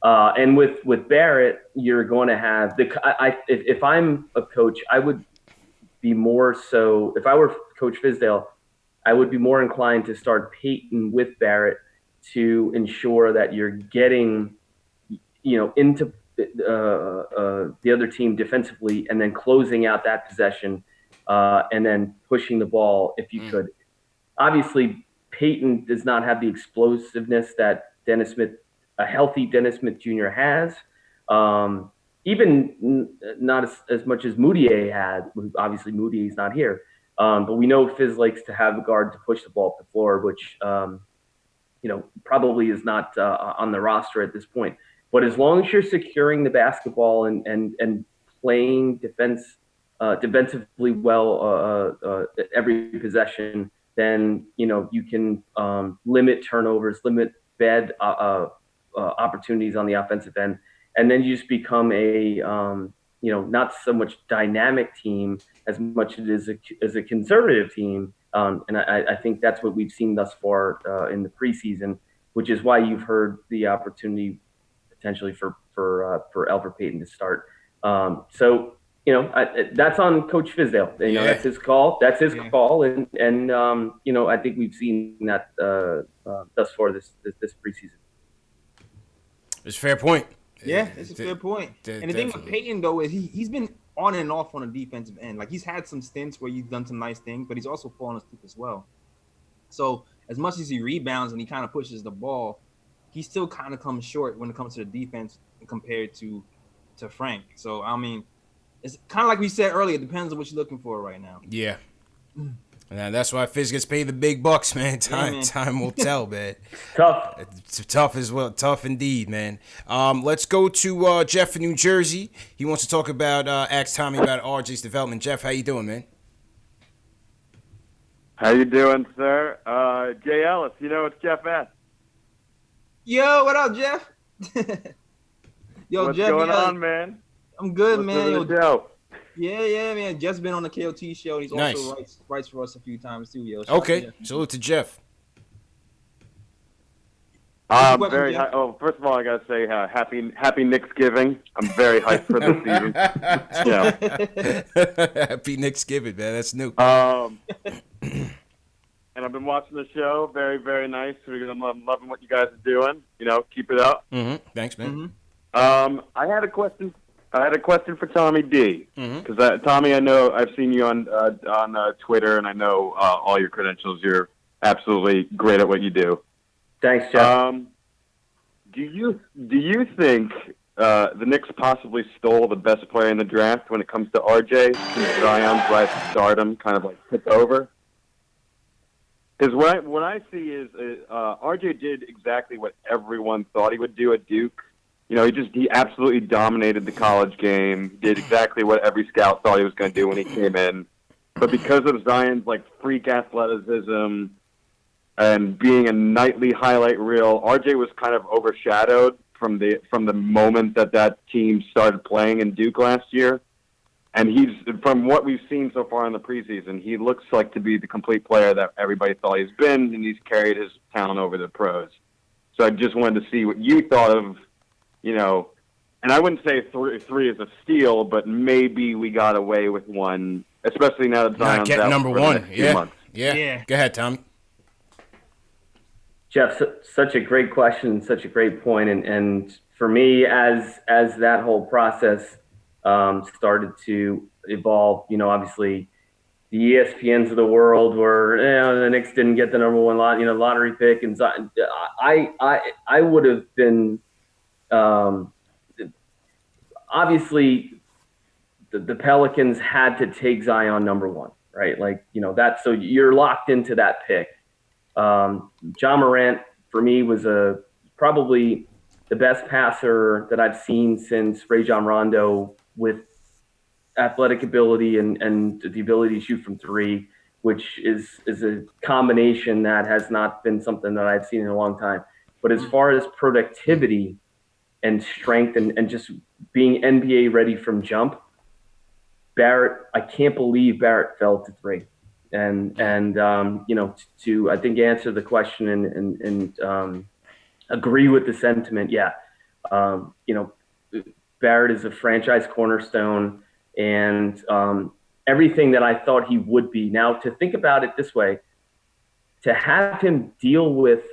And with Barrett, you're going to have if I'm a coach, I would be more so, if I were Coach Fizdale, I would be more inclined to start Peyton with Barrett to ensure that you're getting, into the other team defensively, and then closing out that possession, and then pushing the ball if you could. Obviously, Peyton does not have the explosiveness that a healthy Dennis Smith Jr. has. Even not as much as Moutier had. Obviously, Moutier's not here. But we know Fizz likes to have a guard to push the ball up the floor, which, probably is not on the roster at this point. But as long as you're securing the basketball and playing defensively well every possession, then, you can limit turnovers, limit bad opportunities on the offensive end. And then you just become a not so much dynamic team as much as a conservative team. And I think that's what we've seen thus far in the preseason, which is why you've heard the opportunity potentially for Elfrid Payton to start. So that's on Coach Fizdale. That's his call. That's his call. And I think we've seen that thus far this preseason. It's a fair point. Yeah, it's a fair point. And the thing with Peyton, though, is he's been on and off on the defensive end. Like, he's had some stints where he's done some nice things, but he's also fallen asleep as well. So as much as he rebounds and he kind of pushes the ball, he still kind of comes short when it comes to the defense compared to Frank. So, I mean, it's kind of like we said earlier. It depends on what you're looking for right now. Yeah. And that's why Fizz gets paid the big bucks, man. Time will tell, man. Tough. It's tough as well. Tough indeed, man. Let's go to Jeff in New Jersey. He wants to talk about, ask Tommy about RJ's development. Jeff, how you doing, man? How you doing, sir? Jay Ellis, it's Jeff S. Yo, what up, Jeff? Yo, What's Jeff, going on, man? I'm good, man. Yo, yeah, man. Jeff's been on the KOT show. He's nice. Also writes for us a few times too, yo. Okay, salute to Jeff. Very. First of all, I gotta say happy Knicksgiving. I'm very hyped for this season. Happy Knicksgiving, man. That's new. And I've been watching the show. Very, very nice. I'm loving what you guys are doing. Keep it up. Mm-hmm. Thanks, man. I had a question. For Tommy D. Because Tommy, I know I've seen you on Twitter, and I know all your credentials. You're absolutely great at what you do. Thanks, Jeff. Do you think the Knicks possibly stole the best player in the draft when it comes to RJ? Since Zion's rise to stardom kind of took over. Because what I see is RJ did exactly what everyone thought he would do at Duke. He absolutely dominated the college game, did exactly what every scout thought he was going to do when he came in. But because of Zion's freak athleticism and being a nightly highlight reel, RJ was kind of overshadowed from the moment that team started playing in Duke last year. And from what we've seen so far in the preseason, he looks like to be the complete player that everybody thought he's been, and he's carried his talent over the pros. So I just wanted to see what you thought of, and I wouldn't say three is a steal, but maybe we got away with one, especially now that Zion's out number for one. the next few months. Yeah. Go ahead, Tommy. Jeff, such a great question, such a great point, and for me, as that whole process started to evolve, obviously the ESPNs of the world were, the Knicks didn't get the number one lottery pick, and I would have been obviously the Pelicans had to take Zion number one, right? Like that, so you're locked into that pick. John Morant for me was probably the best passer that I've seen since Rajon Rondo, with athletic ability and the ability to shoot from three, which is a combination that has not been something that I've seen in a long time. But as far as productivity and strength and just being NBA ready from jump, Barrett, I can't believe Barrett fell to three. And to I think answer the question and agree with the sentiment. Yeah, Barrett is a franchise cornerstone, and everything that I thought he would be. Now, to think about it this way, to have him deal with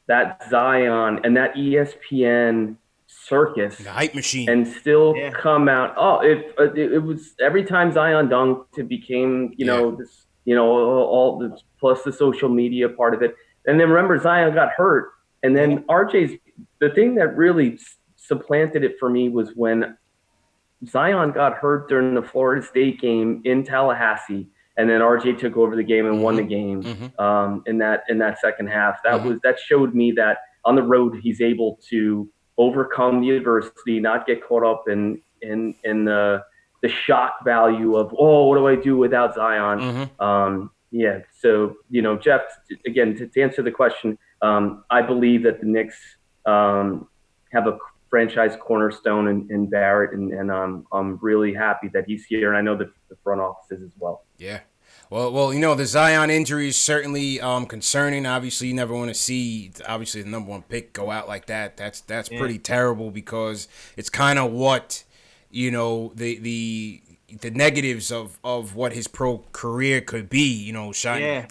that Zion and that ESPN circus, the hype machine, and still come out. Oh, it was every time Zion dunked, it became this. All this, plus the social media part of it. And then remember, Zion got hurt. And then the thing that really supplanted it for me was when Zion got hurt during the Florida State game in Tallahassee. And then RJ took over the game and won the game in that second half. That showed me that on the road, he's able to overcome the adversity, not get caught up in the shock value of, what do I do without Zion? So, Jeff, again, to answer the question, I believe that the Knicks have a franchise cornerstone in Barrett, and I'm really happy that he's here, and I know the front office is as well. Yeah. Well, the Zion injury is certainly concerning. Obviously, you never want to see, the number one pick go out like that. That's pretty terrible, because it's kind of what – the negatives of what his pro career could be,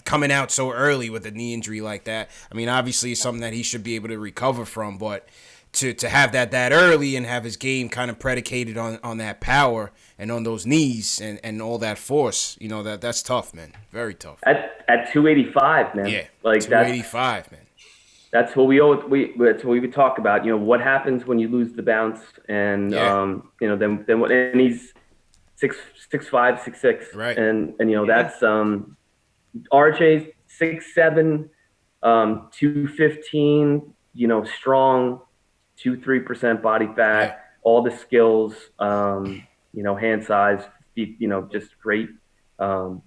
coming out so early with a knee injury like that. I mean, obviously it's something that he should be able to recover from, but to have that early and have his game kind of predicated on that power and on those knees and all that force, that's tough, man. Very tough. At 285, man. Yeah, like 285, man. That's what that's what we would talk about. What happens when you lose the bounce, and then what? And he's 6'5", 6'6", right? And that's RJ's 6'7", 215. Strong, 2-3% body fat, all the skills. Hand size, just great. The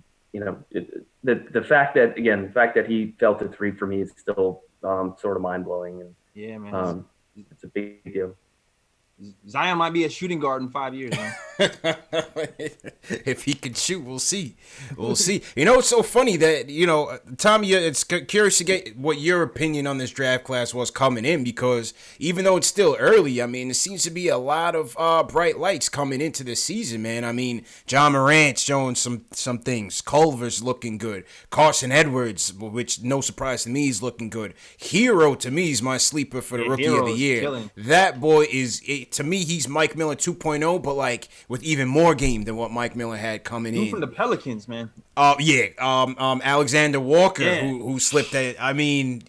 fact that he fell to three for me is still sort of mind-blowing. And, yeah, man. It's a big deal. Zion might be a shooting guard in 5 years, man. If he can shoot, we'll see. We'll see. It's so funny that, Tommy, it's curious to get what your opinion on this draft class was coming in, because even though it's still early, I mean, there seems to be a lot of bright lights coming into this season, man. I mean, John Morant's showing some things. Culver's looking good. Carson Edwards, which no surprise to me, is looking good. Hero, to me, is my sleeper for the rookie of the year. Killing. That boy is... To me, he's Mike Miller 2.0, but like with even more game than what Mike Miller had coming in. From the Pelicans, man. Alexander Walker, who slipped at. I mean,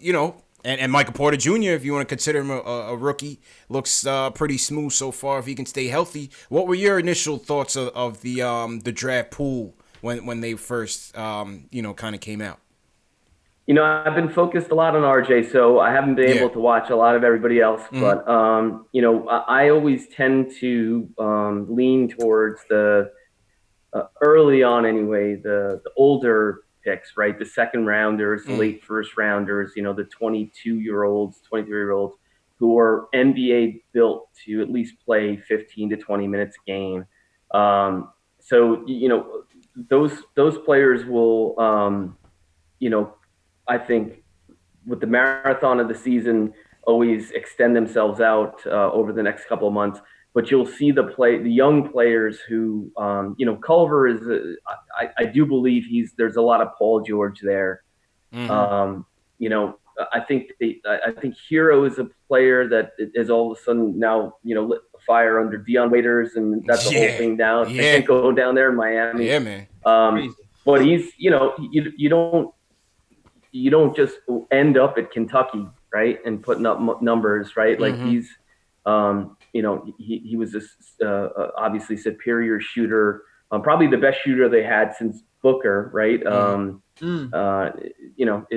and Michael Porter Jr., if you want to consider him a rookie, looks pretty smooth so far if he can stay healthy. What were your initial thoughts of the draft pool when they first kind of came out? I've been focused a lot on RJ, so I haven't been able to watch a lot of everybody else. But, I always tend to lean towards the early on anyway, the older picks, right? The second rounders, the late first rounders, the 22-year-olds, 23-year-olds who are NBA built to at least play 15 to 20 minutes a game. So, those players will, I think with the marathon of the season, always extend themselves out over the next couple of months. But you'll see the young players who, Culver is. I do believe there's a lot of Paul George there. I think Hero is a player that is all of a sudden now, lit a fire under Dion Waiters, and that's the whole thing now. They can't go down there in Miami. Yeah, man. But he's, you don't just end up at Kentucky, right, and putting up numbers, right? Like he's, he was this obviously superior shooter, probably the best shooter they had since Booker, right?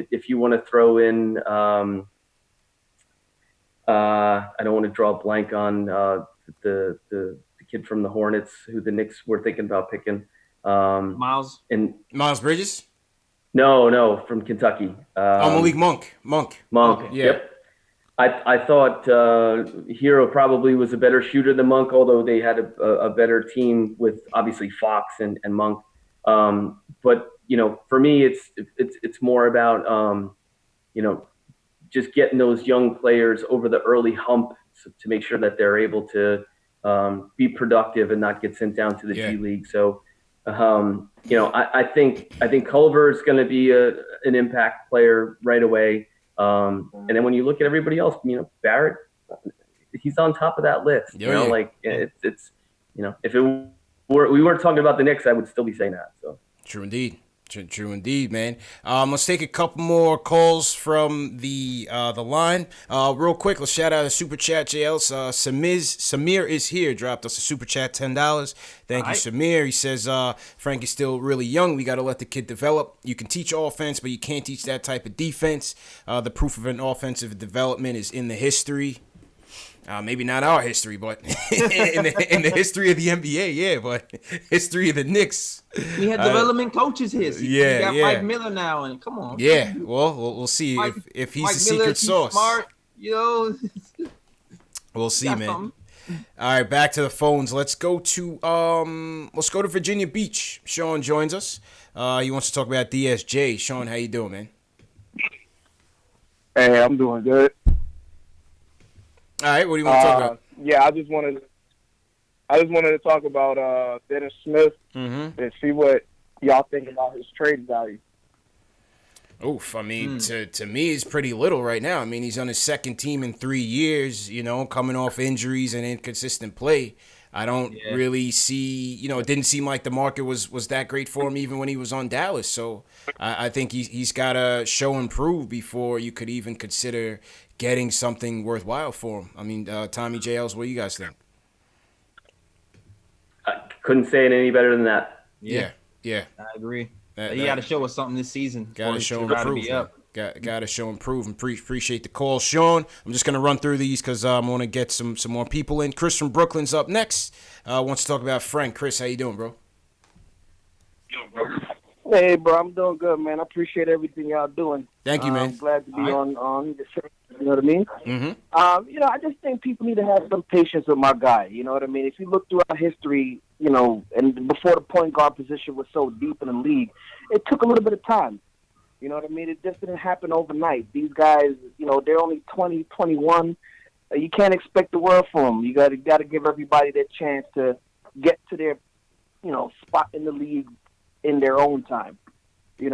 If you want to throw in, I don't want to draw a blank on the kid from the Hornets who the Knicks were thinking about picking. Miles Bridges? No, from Kentucky. Malik Monk. Okay. Yep. I thought Hero probably was a better shooter than Monk, although they had a better team with obviously Fox and Monk. But for me, it's more about just getting those young players over the early hump to make sure that they're able to be productive and not get sent down to the G League. So. I think Culver is going to be an impact player right away. And then when you look at everybody else, Barrett, he's on top of that list. It's if we weren't talking about the Knicks, I would still be saying that. So true indeed. True indeed, man. Let's take a couple more calls from the line. Real quick, let's shout out a super chat, JL. Samir is here. Dropped us a super chat, $10. Thank you, Samir. He says, Frank is still really young. We got to let the kid develop. You can teach offense, but you can't teach that type of defense. The proof of an offensive development is in the history. Maybe not our history, but in the history of the NBA, yeah, but history of the Knicks. We had development coaches here. So you got Mike Miller now, and come on. Yeah, well, we'll see if he's Mike the Miller, secret sauce. Smart, We'll see, man. Something. All right, back to the phones. Let's go to Virginia Beach. Sean joins us. He wants to talk about DSJ. Sean, how you doing, man? Hey, I'm doing good. All right, what do you want to talk about? Yeah, I just wanted to talk about Dennis Smith and see what y'all think about his trade value. Oof, I mean, to me, it's pretty little right now. I mean, he's on his second team in 3 years, coming off injuries and inconsistent play. I don't really see, it didn't seem like the market was that great for him even when he was on Dallas. So I think he's got to show and prove before you could even consider getting something worthwhile for him. I mean, Tommy JLs, what do you guys think? I couldn't say it any better than that. Yeah. I agree. He got to show us something this season. Got to show and prove. Got to show and prove. And appreciate the call, Sean. I'm just gonna run through these because I want to get some more people in. Chris from Brooklyn's up next. Wants to talk about Frank. Chris, how you doing, bro? Hey, bro, I'm doing good, man. I appreciate everything y'all doing. Thank you, man. I'm glad to be on the show. You know what I mean? Mm-hmm. I just think people need to have some patience with my guy. You know what I mean? If you look throughout history, and before the point guard position was so deep in the league, it took a little bit of time. You know what I mean? It just didn't happen overnight. These guys, they're only 20, 21. You can't expect the world from them. You got to give everybody that chance to get to their, spot in the league in their own time. I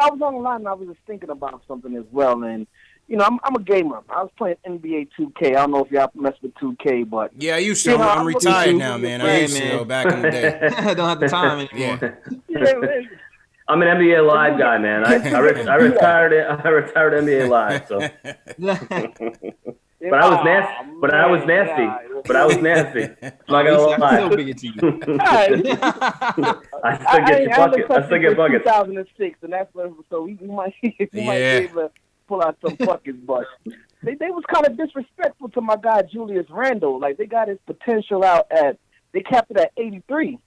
was on the line and I was just thinking about something as well. And, I'm a gamer. I was playing NBA 2K. I don't know if y'all mess with 2K, but yeah, I used to. I'm retired now, man. I used to back in the day. I don't have the time anymore. Yeah. I'm an NBA Live guy, man. I retired NBA Live. So, but I was nasty. I'm not gonna lie. Still big to you. I still get buckets. 2006, and that's when we might be able to pull out some buckets, but they was kind of disrespectful to my guy Julius Randle. Like they got his potential they capped it at 83.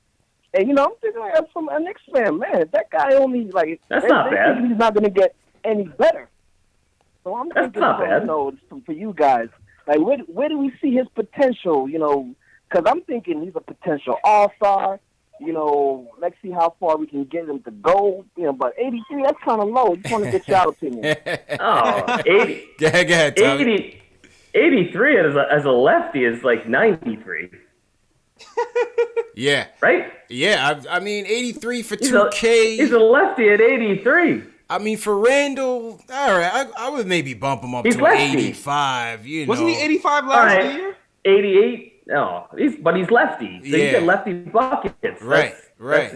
And, I'm thinking from a Knicks fan, man, that guy only, that's not bad. He's not going to get any better. So I'm thinking, bad. For you guys, where do we see his potential, because I'm thinking he's a potential all-star. Let's see how far we can get him to go. But 83, that's kind of low. Just want to get your opinion. 80. Go ahead, Tommy. 83 as a lefty is like 93. Yeah. Right? Yeah, I mean, 83 for 2K. He's a lefty at 83. I mean, for Randle, all right, I would maybe bump him up He's to lefty. 85. Wasn't he 85 All last right. year? 88? No, but he's lefty. So you Yeah. get lefty buckets. Right.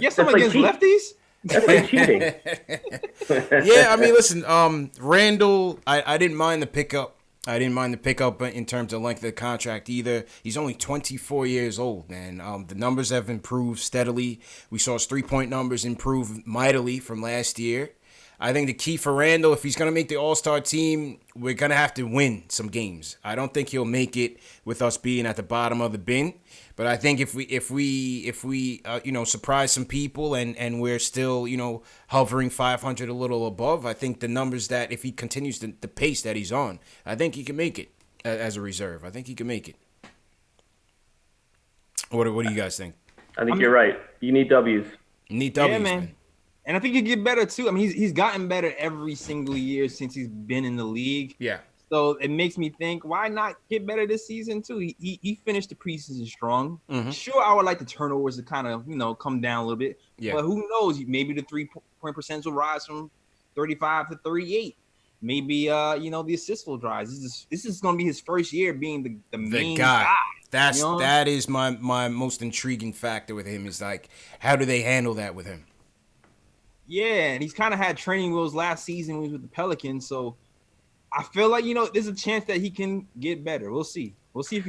Yes, someone against lefties? That's like cheating. Yeah, I mean, listen, Randle, I didn't mind the pickup. I didn't mind the pickup in terms of length of the contract either. He's only 24 years old, man. The numbers have improved steadily. We saw his three-point numbers improve mightily from last year. I think the key for Randle, if he's going to make the All-Star team, we're going to have to win some games. I don't think he'll make it with us being at the bottom of the bin. But I think if we surprise some people and we're still, hovering 500 a little above, I think the numbers that if he continues the pace that he's on, I think he can make it as a reserve. I think he can make it. What do you guys think? I think you're right. You need W's. You need W's, Yeah, man. And I think he'll get better too. I mean, he's gotten better every single year since he's been in the league. Yeah. So it makes me think, why not get better this season too? He finished the preseason strong. Mm-hmm. Sure, I would like the turnovers to kind of come down a little bit. Yeah. But who knows? Maybe the 3-point percentage will rise from 35 to 38. Maybe the assists will rise. This is going to be his first year being the main guy. That is my most intriguing factor with him is like, how do they handle that with him? Yeah, and he's kind of had training wheels last season when he was with the Pelicans, so I feel like there's a chance that he can get better. We'll see. We'll see if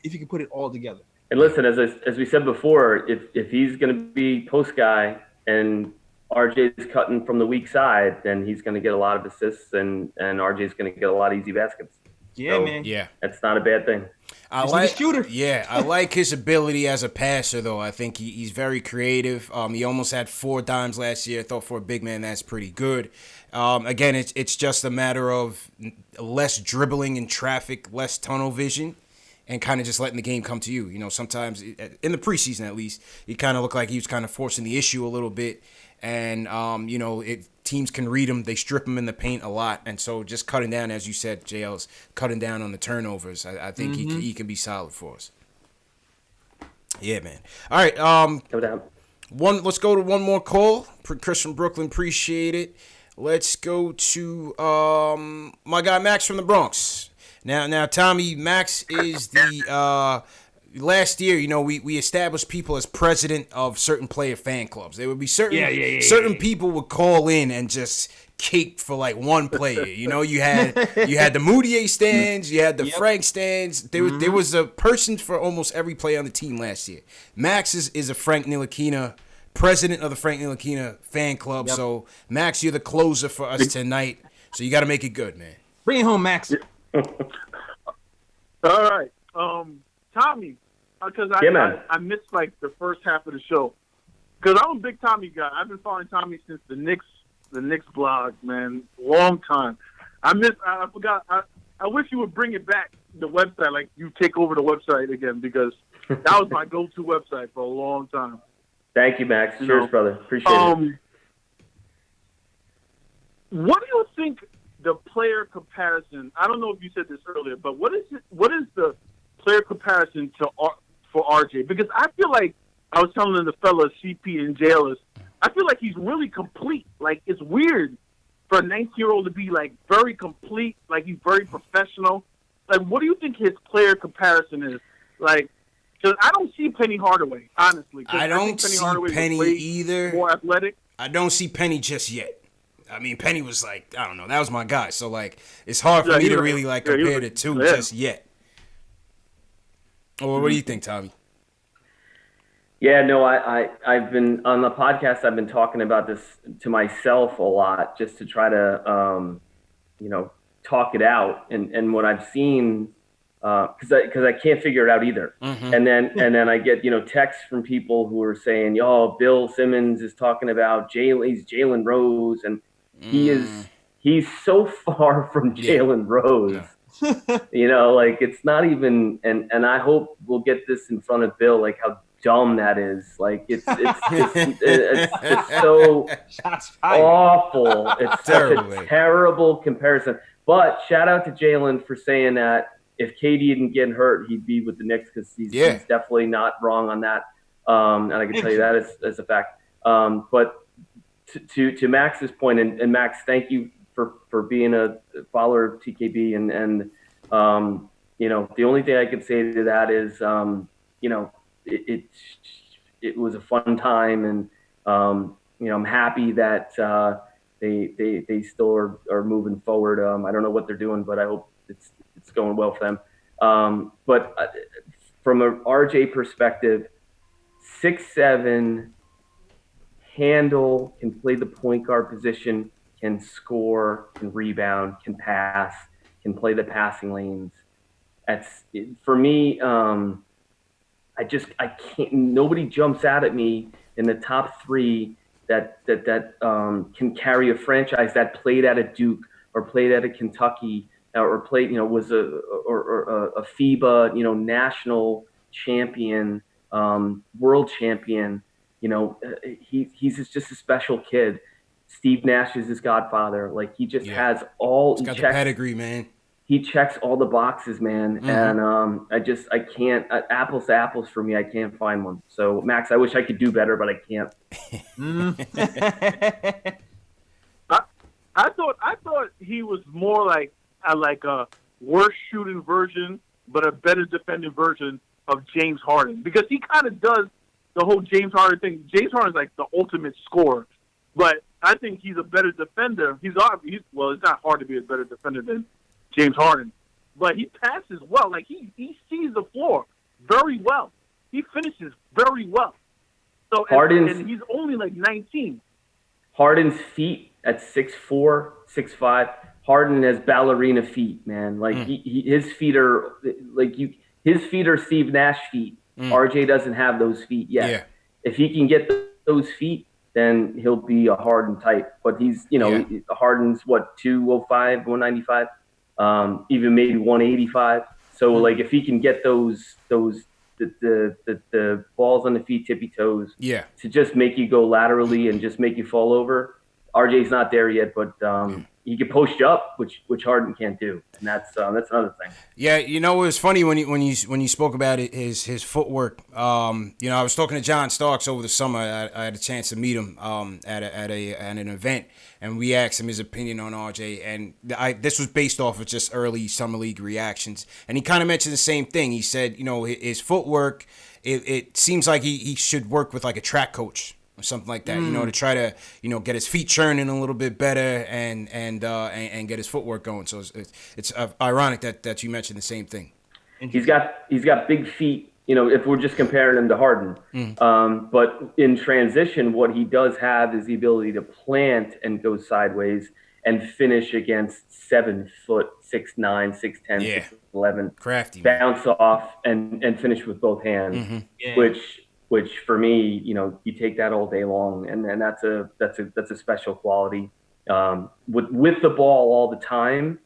he can put it all together. And listen, as we said before, if he's going to be post guy and RJ's cutting from the weak side, then he's going to get a lot of assists and RJ's going to get a lot of easy baskets. Yeah, so man. Yeah, that's not a bad thing. I He's like a shooter. Yeah, I like his ability as a passer, though. I think he's very creative. He almost had 4 dimes last year. I thought for a big man, that's pretty good. Again, it's just a matter of less dribbling in traffic, less tunnel vision, and kind of just letting the game come to you. Sometimes in the preseason, at least, he kind of looked like he was kind of forcing the issue a little bit. And, teams can read him. They strip him in the paint a lot. And so just cutting down, as you said, JL's cutting down on the turnovers. I think he can be solid for us. Yeah, man. All right. No doubt. Let's go to one more call. Chris from Brooklyn, appreciate it. Let's go to my guy Max from the Bronx. Now, Tommy, Max is the last year, we established people as president of certain player fan clubs. There would be certain people would call in and just cake for like one player. You had the Moutier stands, you had the Frank stands. There was a person for almost every player on the team last year. Max is a Frank Ntilikina, president of the Frank Ntilikina fan club. Yep. So Max, you're the closer for us tonight. So you got to make it good, man. Bring it home, Max. All right, Tommy. Because I missed like the first half of the show. Because I'm a big Tommy guy. I've been following Tommy since the Knicks blog, man, long time. I forgot. I wish you would bring it back, the website, like you take over the website again, because that was my go-to website for a long time. Thank you, Max. Cheers, brother. Appreciate it. What do you think the player comparison? I don't know if you said this earlier, but what is the player comparison for RJ? Because I feel like I was telling the fellas, CP and Jailers, I feel like he's really complete. Like, it's weird for a 19-year-old to be like very complete, like he's very professional. Like, what do you think his player comparison is? Like, because I don't see Penny Hardaway, honestly. I don't see Penny either. More athletic. I don't see Penny just yet. I mean, Penny was like, I don't know, that was my guy. So like, it's hard for me to really like compare the two just yet. Well, what do you think, Tommy? Yeah, no, I've been on the podcast. I've been talking about this to myself a lot, just to try to, talk it out. And what I've seen, because I can't figure it out either. Mm-hmm. And then I get texts from people who are saying, "Oh, Bill Simmons is talking about Jalen Rose, and he's so far from Jalen Rose." Yeah. Like it's not even, and I hope we'll get this in front of Bill, like how dumb that is. Like it's just so awful. It's such a terrible comparison. But shout out to Jalen for saying that if KD didn't get hurt, he'd be with the Knicks, because he's definitely not wrong on that. And I can tell you that as a fact. But to Max's point, and Max, thank you for being a follower of TKB, and the only thing I could say to that is it was a fun time, and I'm happy that they still are moving forward. I don't know what they're doing, but I hope it's going well for them. But from an RJ perspective, 6'7", handle, can play the point guard position, can score, can rebound, can pass, can play the passing lanes. That's for me. I can't. Nobody jumps out at me in the top three that can carry a franchise that played at a Duke or played at a Kentucky or played, was a FIBA, national champion, world champion. He's just a special kid. Steve Nash is his godfather. Like, he just has all. He's got the pedigree, man. He checks all the boxes, man. And I can't. Apples to apples for me. I can't find one. So, Max, I wish I could do better, but I can't. I thought he was more like a worse shooting version, but a better defending version of James Harden, because he kind of does the whole James Harden thing. James Harden's like the ultimate scorer, but I think he's a better defender. It's not hard to be a better defender than James Harden, but he passes well. Like, he sees the floor very well. He finishes very well. So and he's only like 19. Harden's feet at 6'4", 6'5". Harden has ballerina feet, man. Like his feet are his feet are Steve Nash feet. RJ doesn't have those feet yet. Yeah. If he can get those feet, then he'll be a Harden type. But he's, Harden's what, 205, 195, even maybe 185. So like, if he can get those the balls on the feet, tippy toes, to just make you go laterally and just make you fall over. RJ's not there yet, but he can post you up, which Harden can't do, and that's another thing. Yeah, it was funny when you spoke about it, his footwork. I was talking to John Starks over the summer. I had a chance to meet him at an event, and we asked him his opinion on RJ. And this was based off of just early summer league reactions, and he kind of mentioned the same thing. He said, his footwork, it seems like he should work with like a track coach or something like that, to try to, get his feet churning a little bit better and get his footwork going. So it's ironic that you mentioned the same thing. He's got big feet, if we're just comparing him to Harden. But in transition, what he does have is the ability to plant and go sideways and finish against 7 foot, 6'9", 6'10", 6'11", crafty, bounce off and finish with both hands, which for me, you take that all day long, and that's a special quality. With the ball all the time,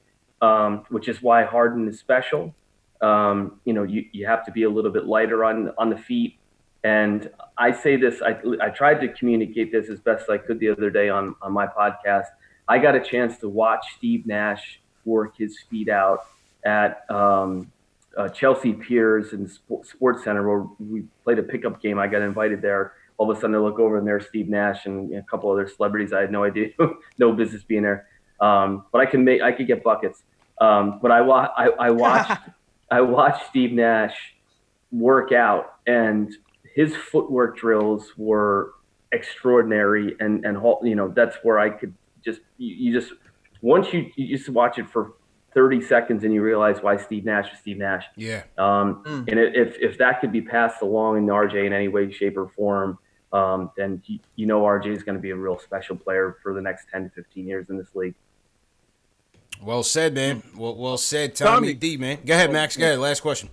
which is why Harden is special. You have to be a little bit lighter on the feet. And I say this, I tried to communicate this as best I could the other day on my podcast. I got a chance to watch Steve Nash work his feet out at Chelsea Piers and Sports Center, where we played a pickup game. I got invited there. All of a sudden, I look over and there's Steve Nash and a couple other celebrities. I had no idea, no business being there. But I could get buckets. But I watched Steve Nash work out, and his footwork drills were extraordinary. And that's where I could once you just watch it for 30 seconds and you realize why Steve Nash is Steve Nash. Yeah. And if that could be passed along in RJ in any way, shape, or form, then RJ is going to be a real special player for the next 10 to 15 years in this league. Well said, man. Well said, Tommy D, man. Go ahead, Max. Go ahead. Last question.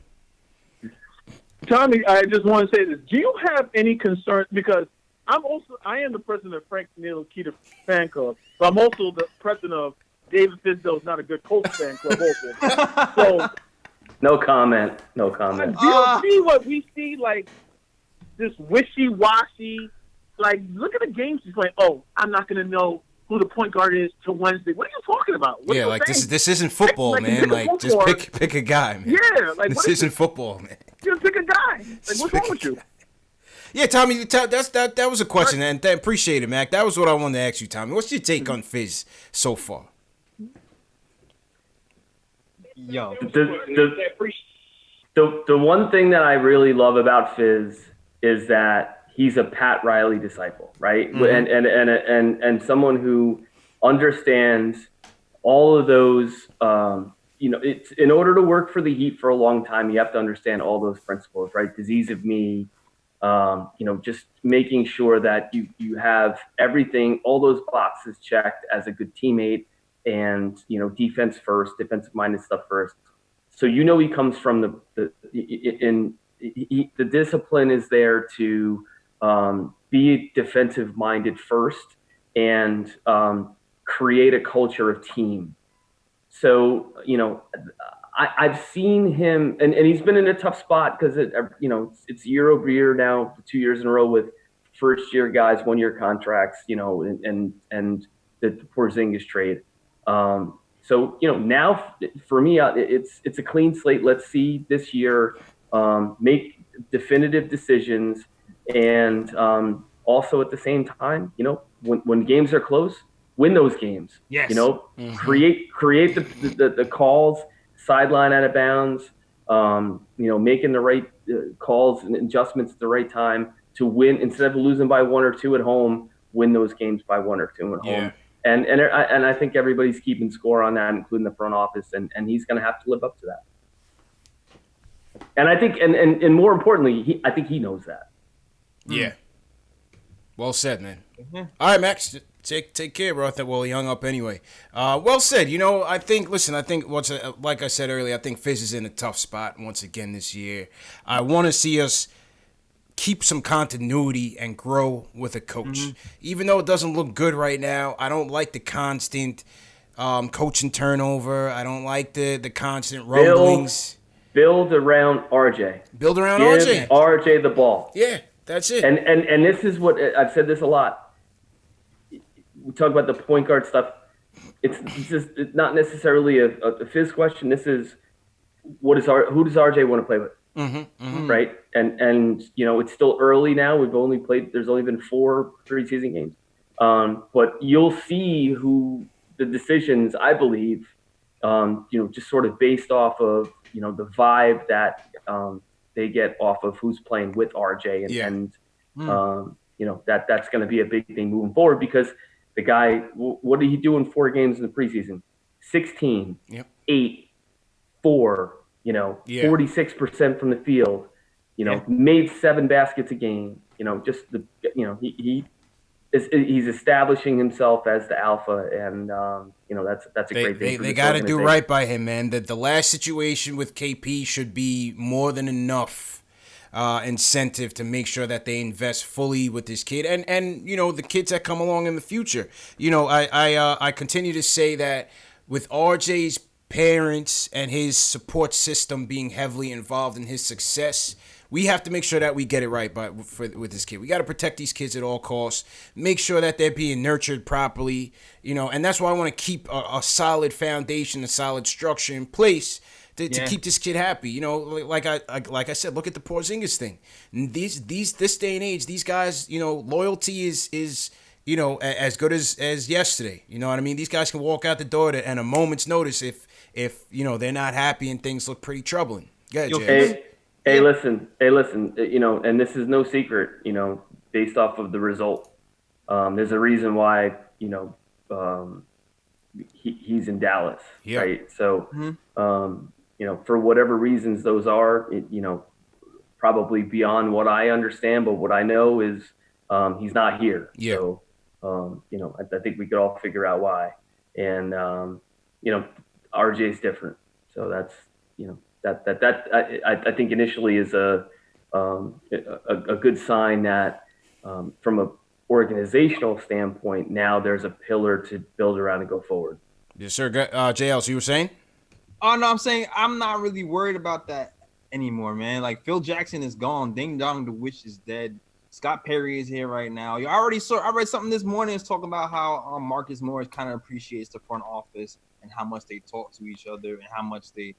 Tommy, I just want to say this. Do you have any concerns? Because I am the president of Frank Ntilikina fan club, but I'm also the president of David Fizdale's Not a Good Coach fan club also. So, no comment. No comment. Do you see what we see, like this wishy-washy? Like, look at the games he's playing. Oh, I'm not going to know who the point guard is till Wednesday. What are you talking about? This isn't football, man. Like, just pick a guy, man. Yeah, like this isn't football, man. Just pick a guy. Like, what's wrong with you? Yeah, Tommy, that was a question, and appreciate it, Mac. That was what I wanted to ask you, Tommy. What's your take on Fizz so far? Yo, the one thing that I really love about Fizz is that he's a Pat Riley disciple, right? Mm-hmm. And someone who understands all of those. It's in order to work for the Heat for a long time, you have to understand all those principles, right? Disease of me, just making sure that you have everything, all those boxes checked as a good teammate, and defense first, defensive minded stuff first. So he comes from the discipline is there to be defensive minded first and create a culture of team. So I've seen him, and he's been in a tough spot because it's year over year now, 2 years in a row with first year guys, 1 year contracts, and the Porzingis trade. So now for me, it's a clean slate. Let's see this year make definitive decisions, and also at the same time, when games are close, win those games. Yes. Mm-hmm. Create the calls, sideline out of bounds. Making the right calls and adjustments at the right time to win instead of losing by 1 or 2 at home. Win those games by 1 or 2 at home. And I think everybody's keeping score on that, including the front office, and he's going to have to live up to that. And I think, and more importantly, I think he knows that. Yeah. Well said, man. Mm-hmm. All right, Max, take care, bro. I think he hung up anyway. Well said. I think like I said earlier, I think Fizz is in a tough spot once again this year. I want to see us keep some continuity and grow with a coach. Mm-hmm. Even though it doesn't look good right now, I don't like the constant coaching turnover. I don't like the constant rumblings. Build around RJ. Give RJ the ball. Yeah, that's it. And this is what I've said this a lot. We talk about the point guard stuff. It's not necessarily a Fizz question. This is who does RJ want to play with? Mm-hmm, mm-hmm. Right, and it's still early now. There's only been 4 preseason games, but you'll see who the decisions, I believe, just sort of based off of the vibe that they get off of who's playing with RJ, that's going to be a big thing moving forward because the guy, what did he do in 4 games in the preseason? 16, 8, 4. 46% from the field, made 7 baskets a game, he's establishing himself as the alpha, and that's a great thing. They got to do right by him, man. The last situation with KP should be more than enough incentive to make sure that they invest fully with this kid and the kids that come along in the future. I continue to say that with RJ's parents and his support system being heavily involved in his success, we have to make sure that we get it right with this kid. We got to protect these kids at all costs, make sure that they're being nurtured properly, and that's why I want to keep a solid foundation, a solid structure in place to keep this kid happy. Like I said, look at the Porzingis thing. This day and age, these guys, loyalty is as good as yesterday. You know what I mean? These guys can walk out the door at a moment's notice if they're not happy and things look pretty troubling. Go ahead, James. Hey, listen, and this is no secret, based off of the result. There's a reason why, he's in Dallas, right? So, for whatever reasons those are, probably beyond what I understand, but what I know is he's not here. Yeah. So, I think we could all figure out why. And, RJ's different. So that's, that I think initially is a good sign that from a organizational standpoint, now there's a pillar to build around and go forward. Yes, sir. JL, so you were saying? Oh, no, I'm saying I'm not really worried about that anymore, man. Like, Phil Jackson is gone. Ding dong, the witch is dead. Scott Perry is here right now. I read something this morning. It's talking about how Marcus Morris kind of appreciates the front office and how much they talk to each other and how much they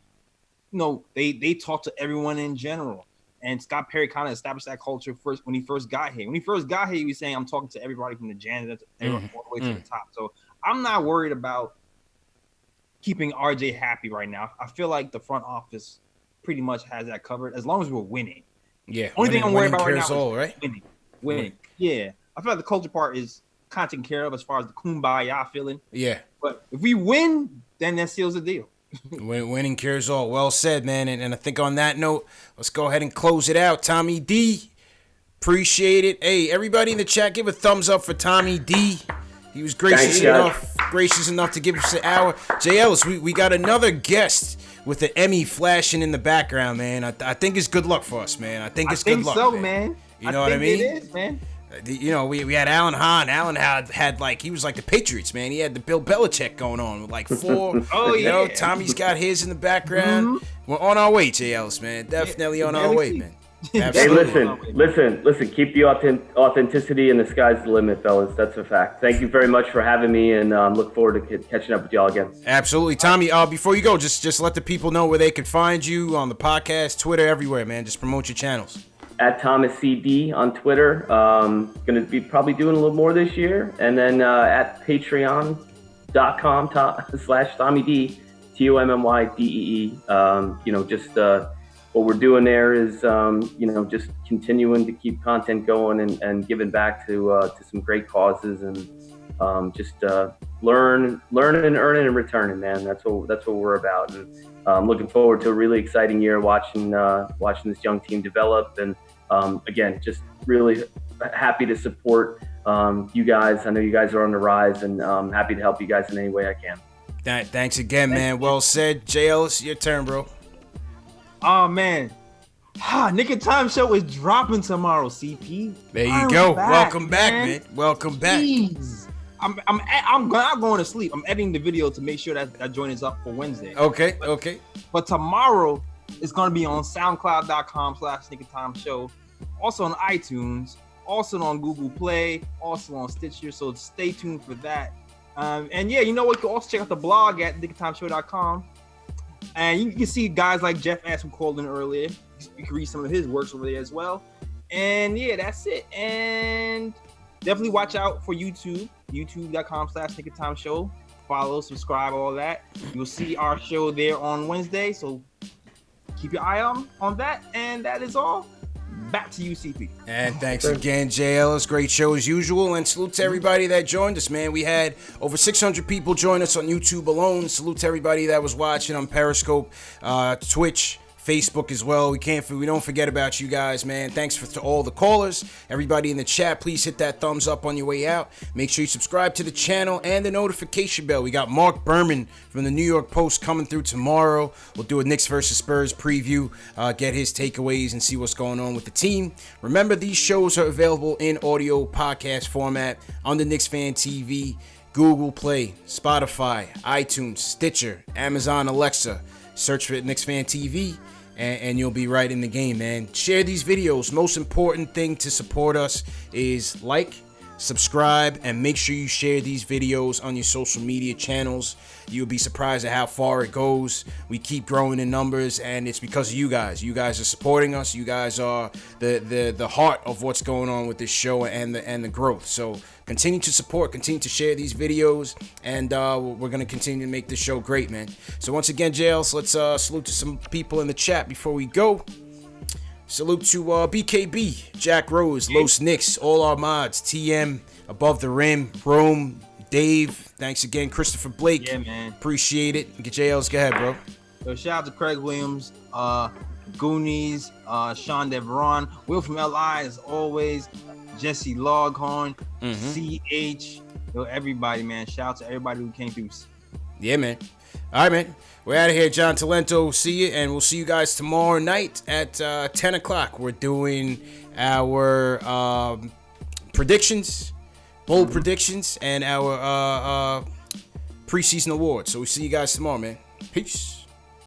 talk to everyone in general. And Scott Perry kind of established that culture first when he first got here. When he first got here, he was saying, I'm talking to everybody from the janitor all the way to the top. So I'm not worried about keeping RJ happy right now. I feel like the front office pretty much has that covered as long as we're winning. Yeah. Only thing I'm worried about right now all, is winning. Yeah. I feel like the culture part is kind of taken care of as far as the kumbaya feeling. Yeah. But if we win, then that seals the deal. Winning cures all. Well said, man. And I think on that note, let's go ahead and close it out. Tommy D, appreciate it. Hey, everybody in the chat, give a thumbs up for Tommy D. He was gracious enough to give us an hour. J. Ellis, we got another guest with the Emmy flashing in the background, man. I think it's good luck for us, man. I think it's good luck. I think so, man. You know what I mean? It is, man. You know, we had Alan Hahn. Alan had like, he was like the Patriots, man. He had the Bill Belichick going on with like 4. You know, Tommy's got his in the background. We're on our way, J. Ellis, man. Definitely on our way, man. Absolutely. Hey, listen. Keep the authenticity, and the sky's the limit, fellas. That's a fact. Thank you very much for having me, and look forward to catching up with y'all again. Absolutely, Tommy. Before you go, just let the people know where they could find you on the podcast, Twitter, everywhere, man. Just promote your channels. At Thomas CD on Twitter. Going to be probably doing a little more this year, and then at patreon.com/TommyD, TOMMYDEE. What we're doing there is, just continuing to keep content going and giving back to some great causes, and learning and earning and returning, man. That's what we're about. And I'm looking forward to a really exciting year watching this young team develop. And again, just really happy to support you guys. I know you guys are on the rise, and I'm happy to help you guys in any way I can. Thanks again, man. Well said. J. Ellis, your turn, bro. Oh, man. Nick and Time show is dropping tomorrow, CP. There you go. Welcome back, man. Welcome back. Jeez. I'm not going to sleep. I'm editing the video to make sure that joint is up for Wednesday. Okay. But tomorrow it's going to be on SoundCloud.com/Nick and Time show. Also on iTunes. Also on Google Play. Also on Stitcher. So stay tuned for that. And yeah, you know what? You can also check out the blog at nickandtimeshow.com. And you can see guys like Jeff S. who called in earlier. You can read some of his works over there as well. And yeah, that's it. And definitely watch out for YouTube. YouTube.com/NickandTimeShow. Follow, subscribe, all that. You'll see our show there on Wednesday. So keep your eye on that. And that is all. Back to you, CP. And thanks again, J. Ellis. Great show as usual. And salute to everybody that joined us, man. We had over 600 people join us on YouTube alone. Salute to everybody that was watching on Periscope, Twitch, Facebook as well. We don't forget about you guys, man. Thanks to all the callers. Everybody in the chat, please hit that thumbs up on your way out. Make sure you subscribe to the channel and the notification bell. We got Mark Berman from the New York Post coming through tomorrow. We'll do a Knicks versus Spurs preview, get his takeaways and see what's going on with the team. Remember, these shows are available in audio podcast format on the KnicksFanTV, Google Play, Spotify, iTunes, Stitcher, Amazon Alexa. Search for KnicksFanTV. And you'll be right in the game, man. Share these videos. Most important thing to support us is like, subscribe, and make sure you share these videos on your social media channels. You'll be surprised at how far it goes. We keep growing in numbers, and it's because of you guys. You guys are supporting us. You guys are the heart of what's going on with this show and the growth. So continue to support, continue to share these videos, and we're going to continue to make this show great, man. So once again, Jails, let's salute to some people in the chat before we go. Salute to BKB, Jack Rose, Los Knicks, all our mods, TM, Above the Rim, Rome, Dave. Thanks again, Christopher Blake. Yeah, man. Appreciate it. Get JLs. Go ahead, bro. So shout out to Craig Williams, Goonies, Sean Deveron, Will from LI as always, Jesse Loghorn, CH, everybody, man. Shout out to everybody who came through. Yeah, man. All right, man. We're out of here. John Talento, see you, and we'll see you guys tomorrow night at 10 o'clock. We're doing our predictions, bold predictions, and our preseason awards. So we'll see you guys tomorrow, man. Peace.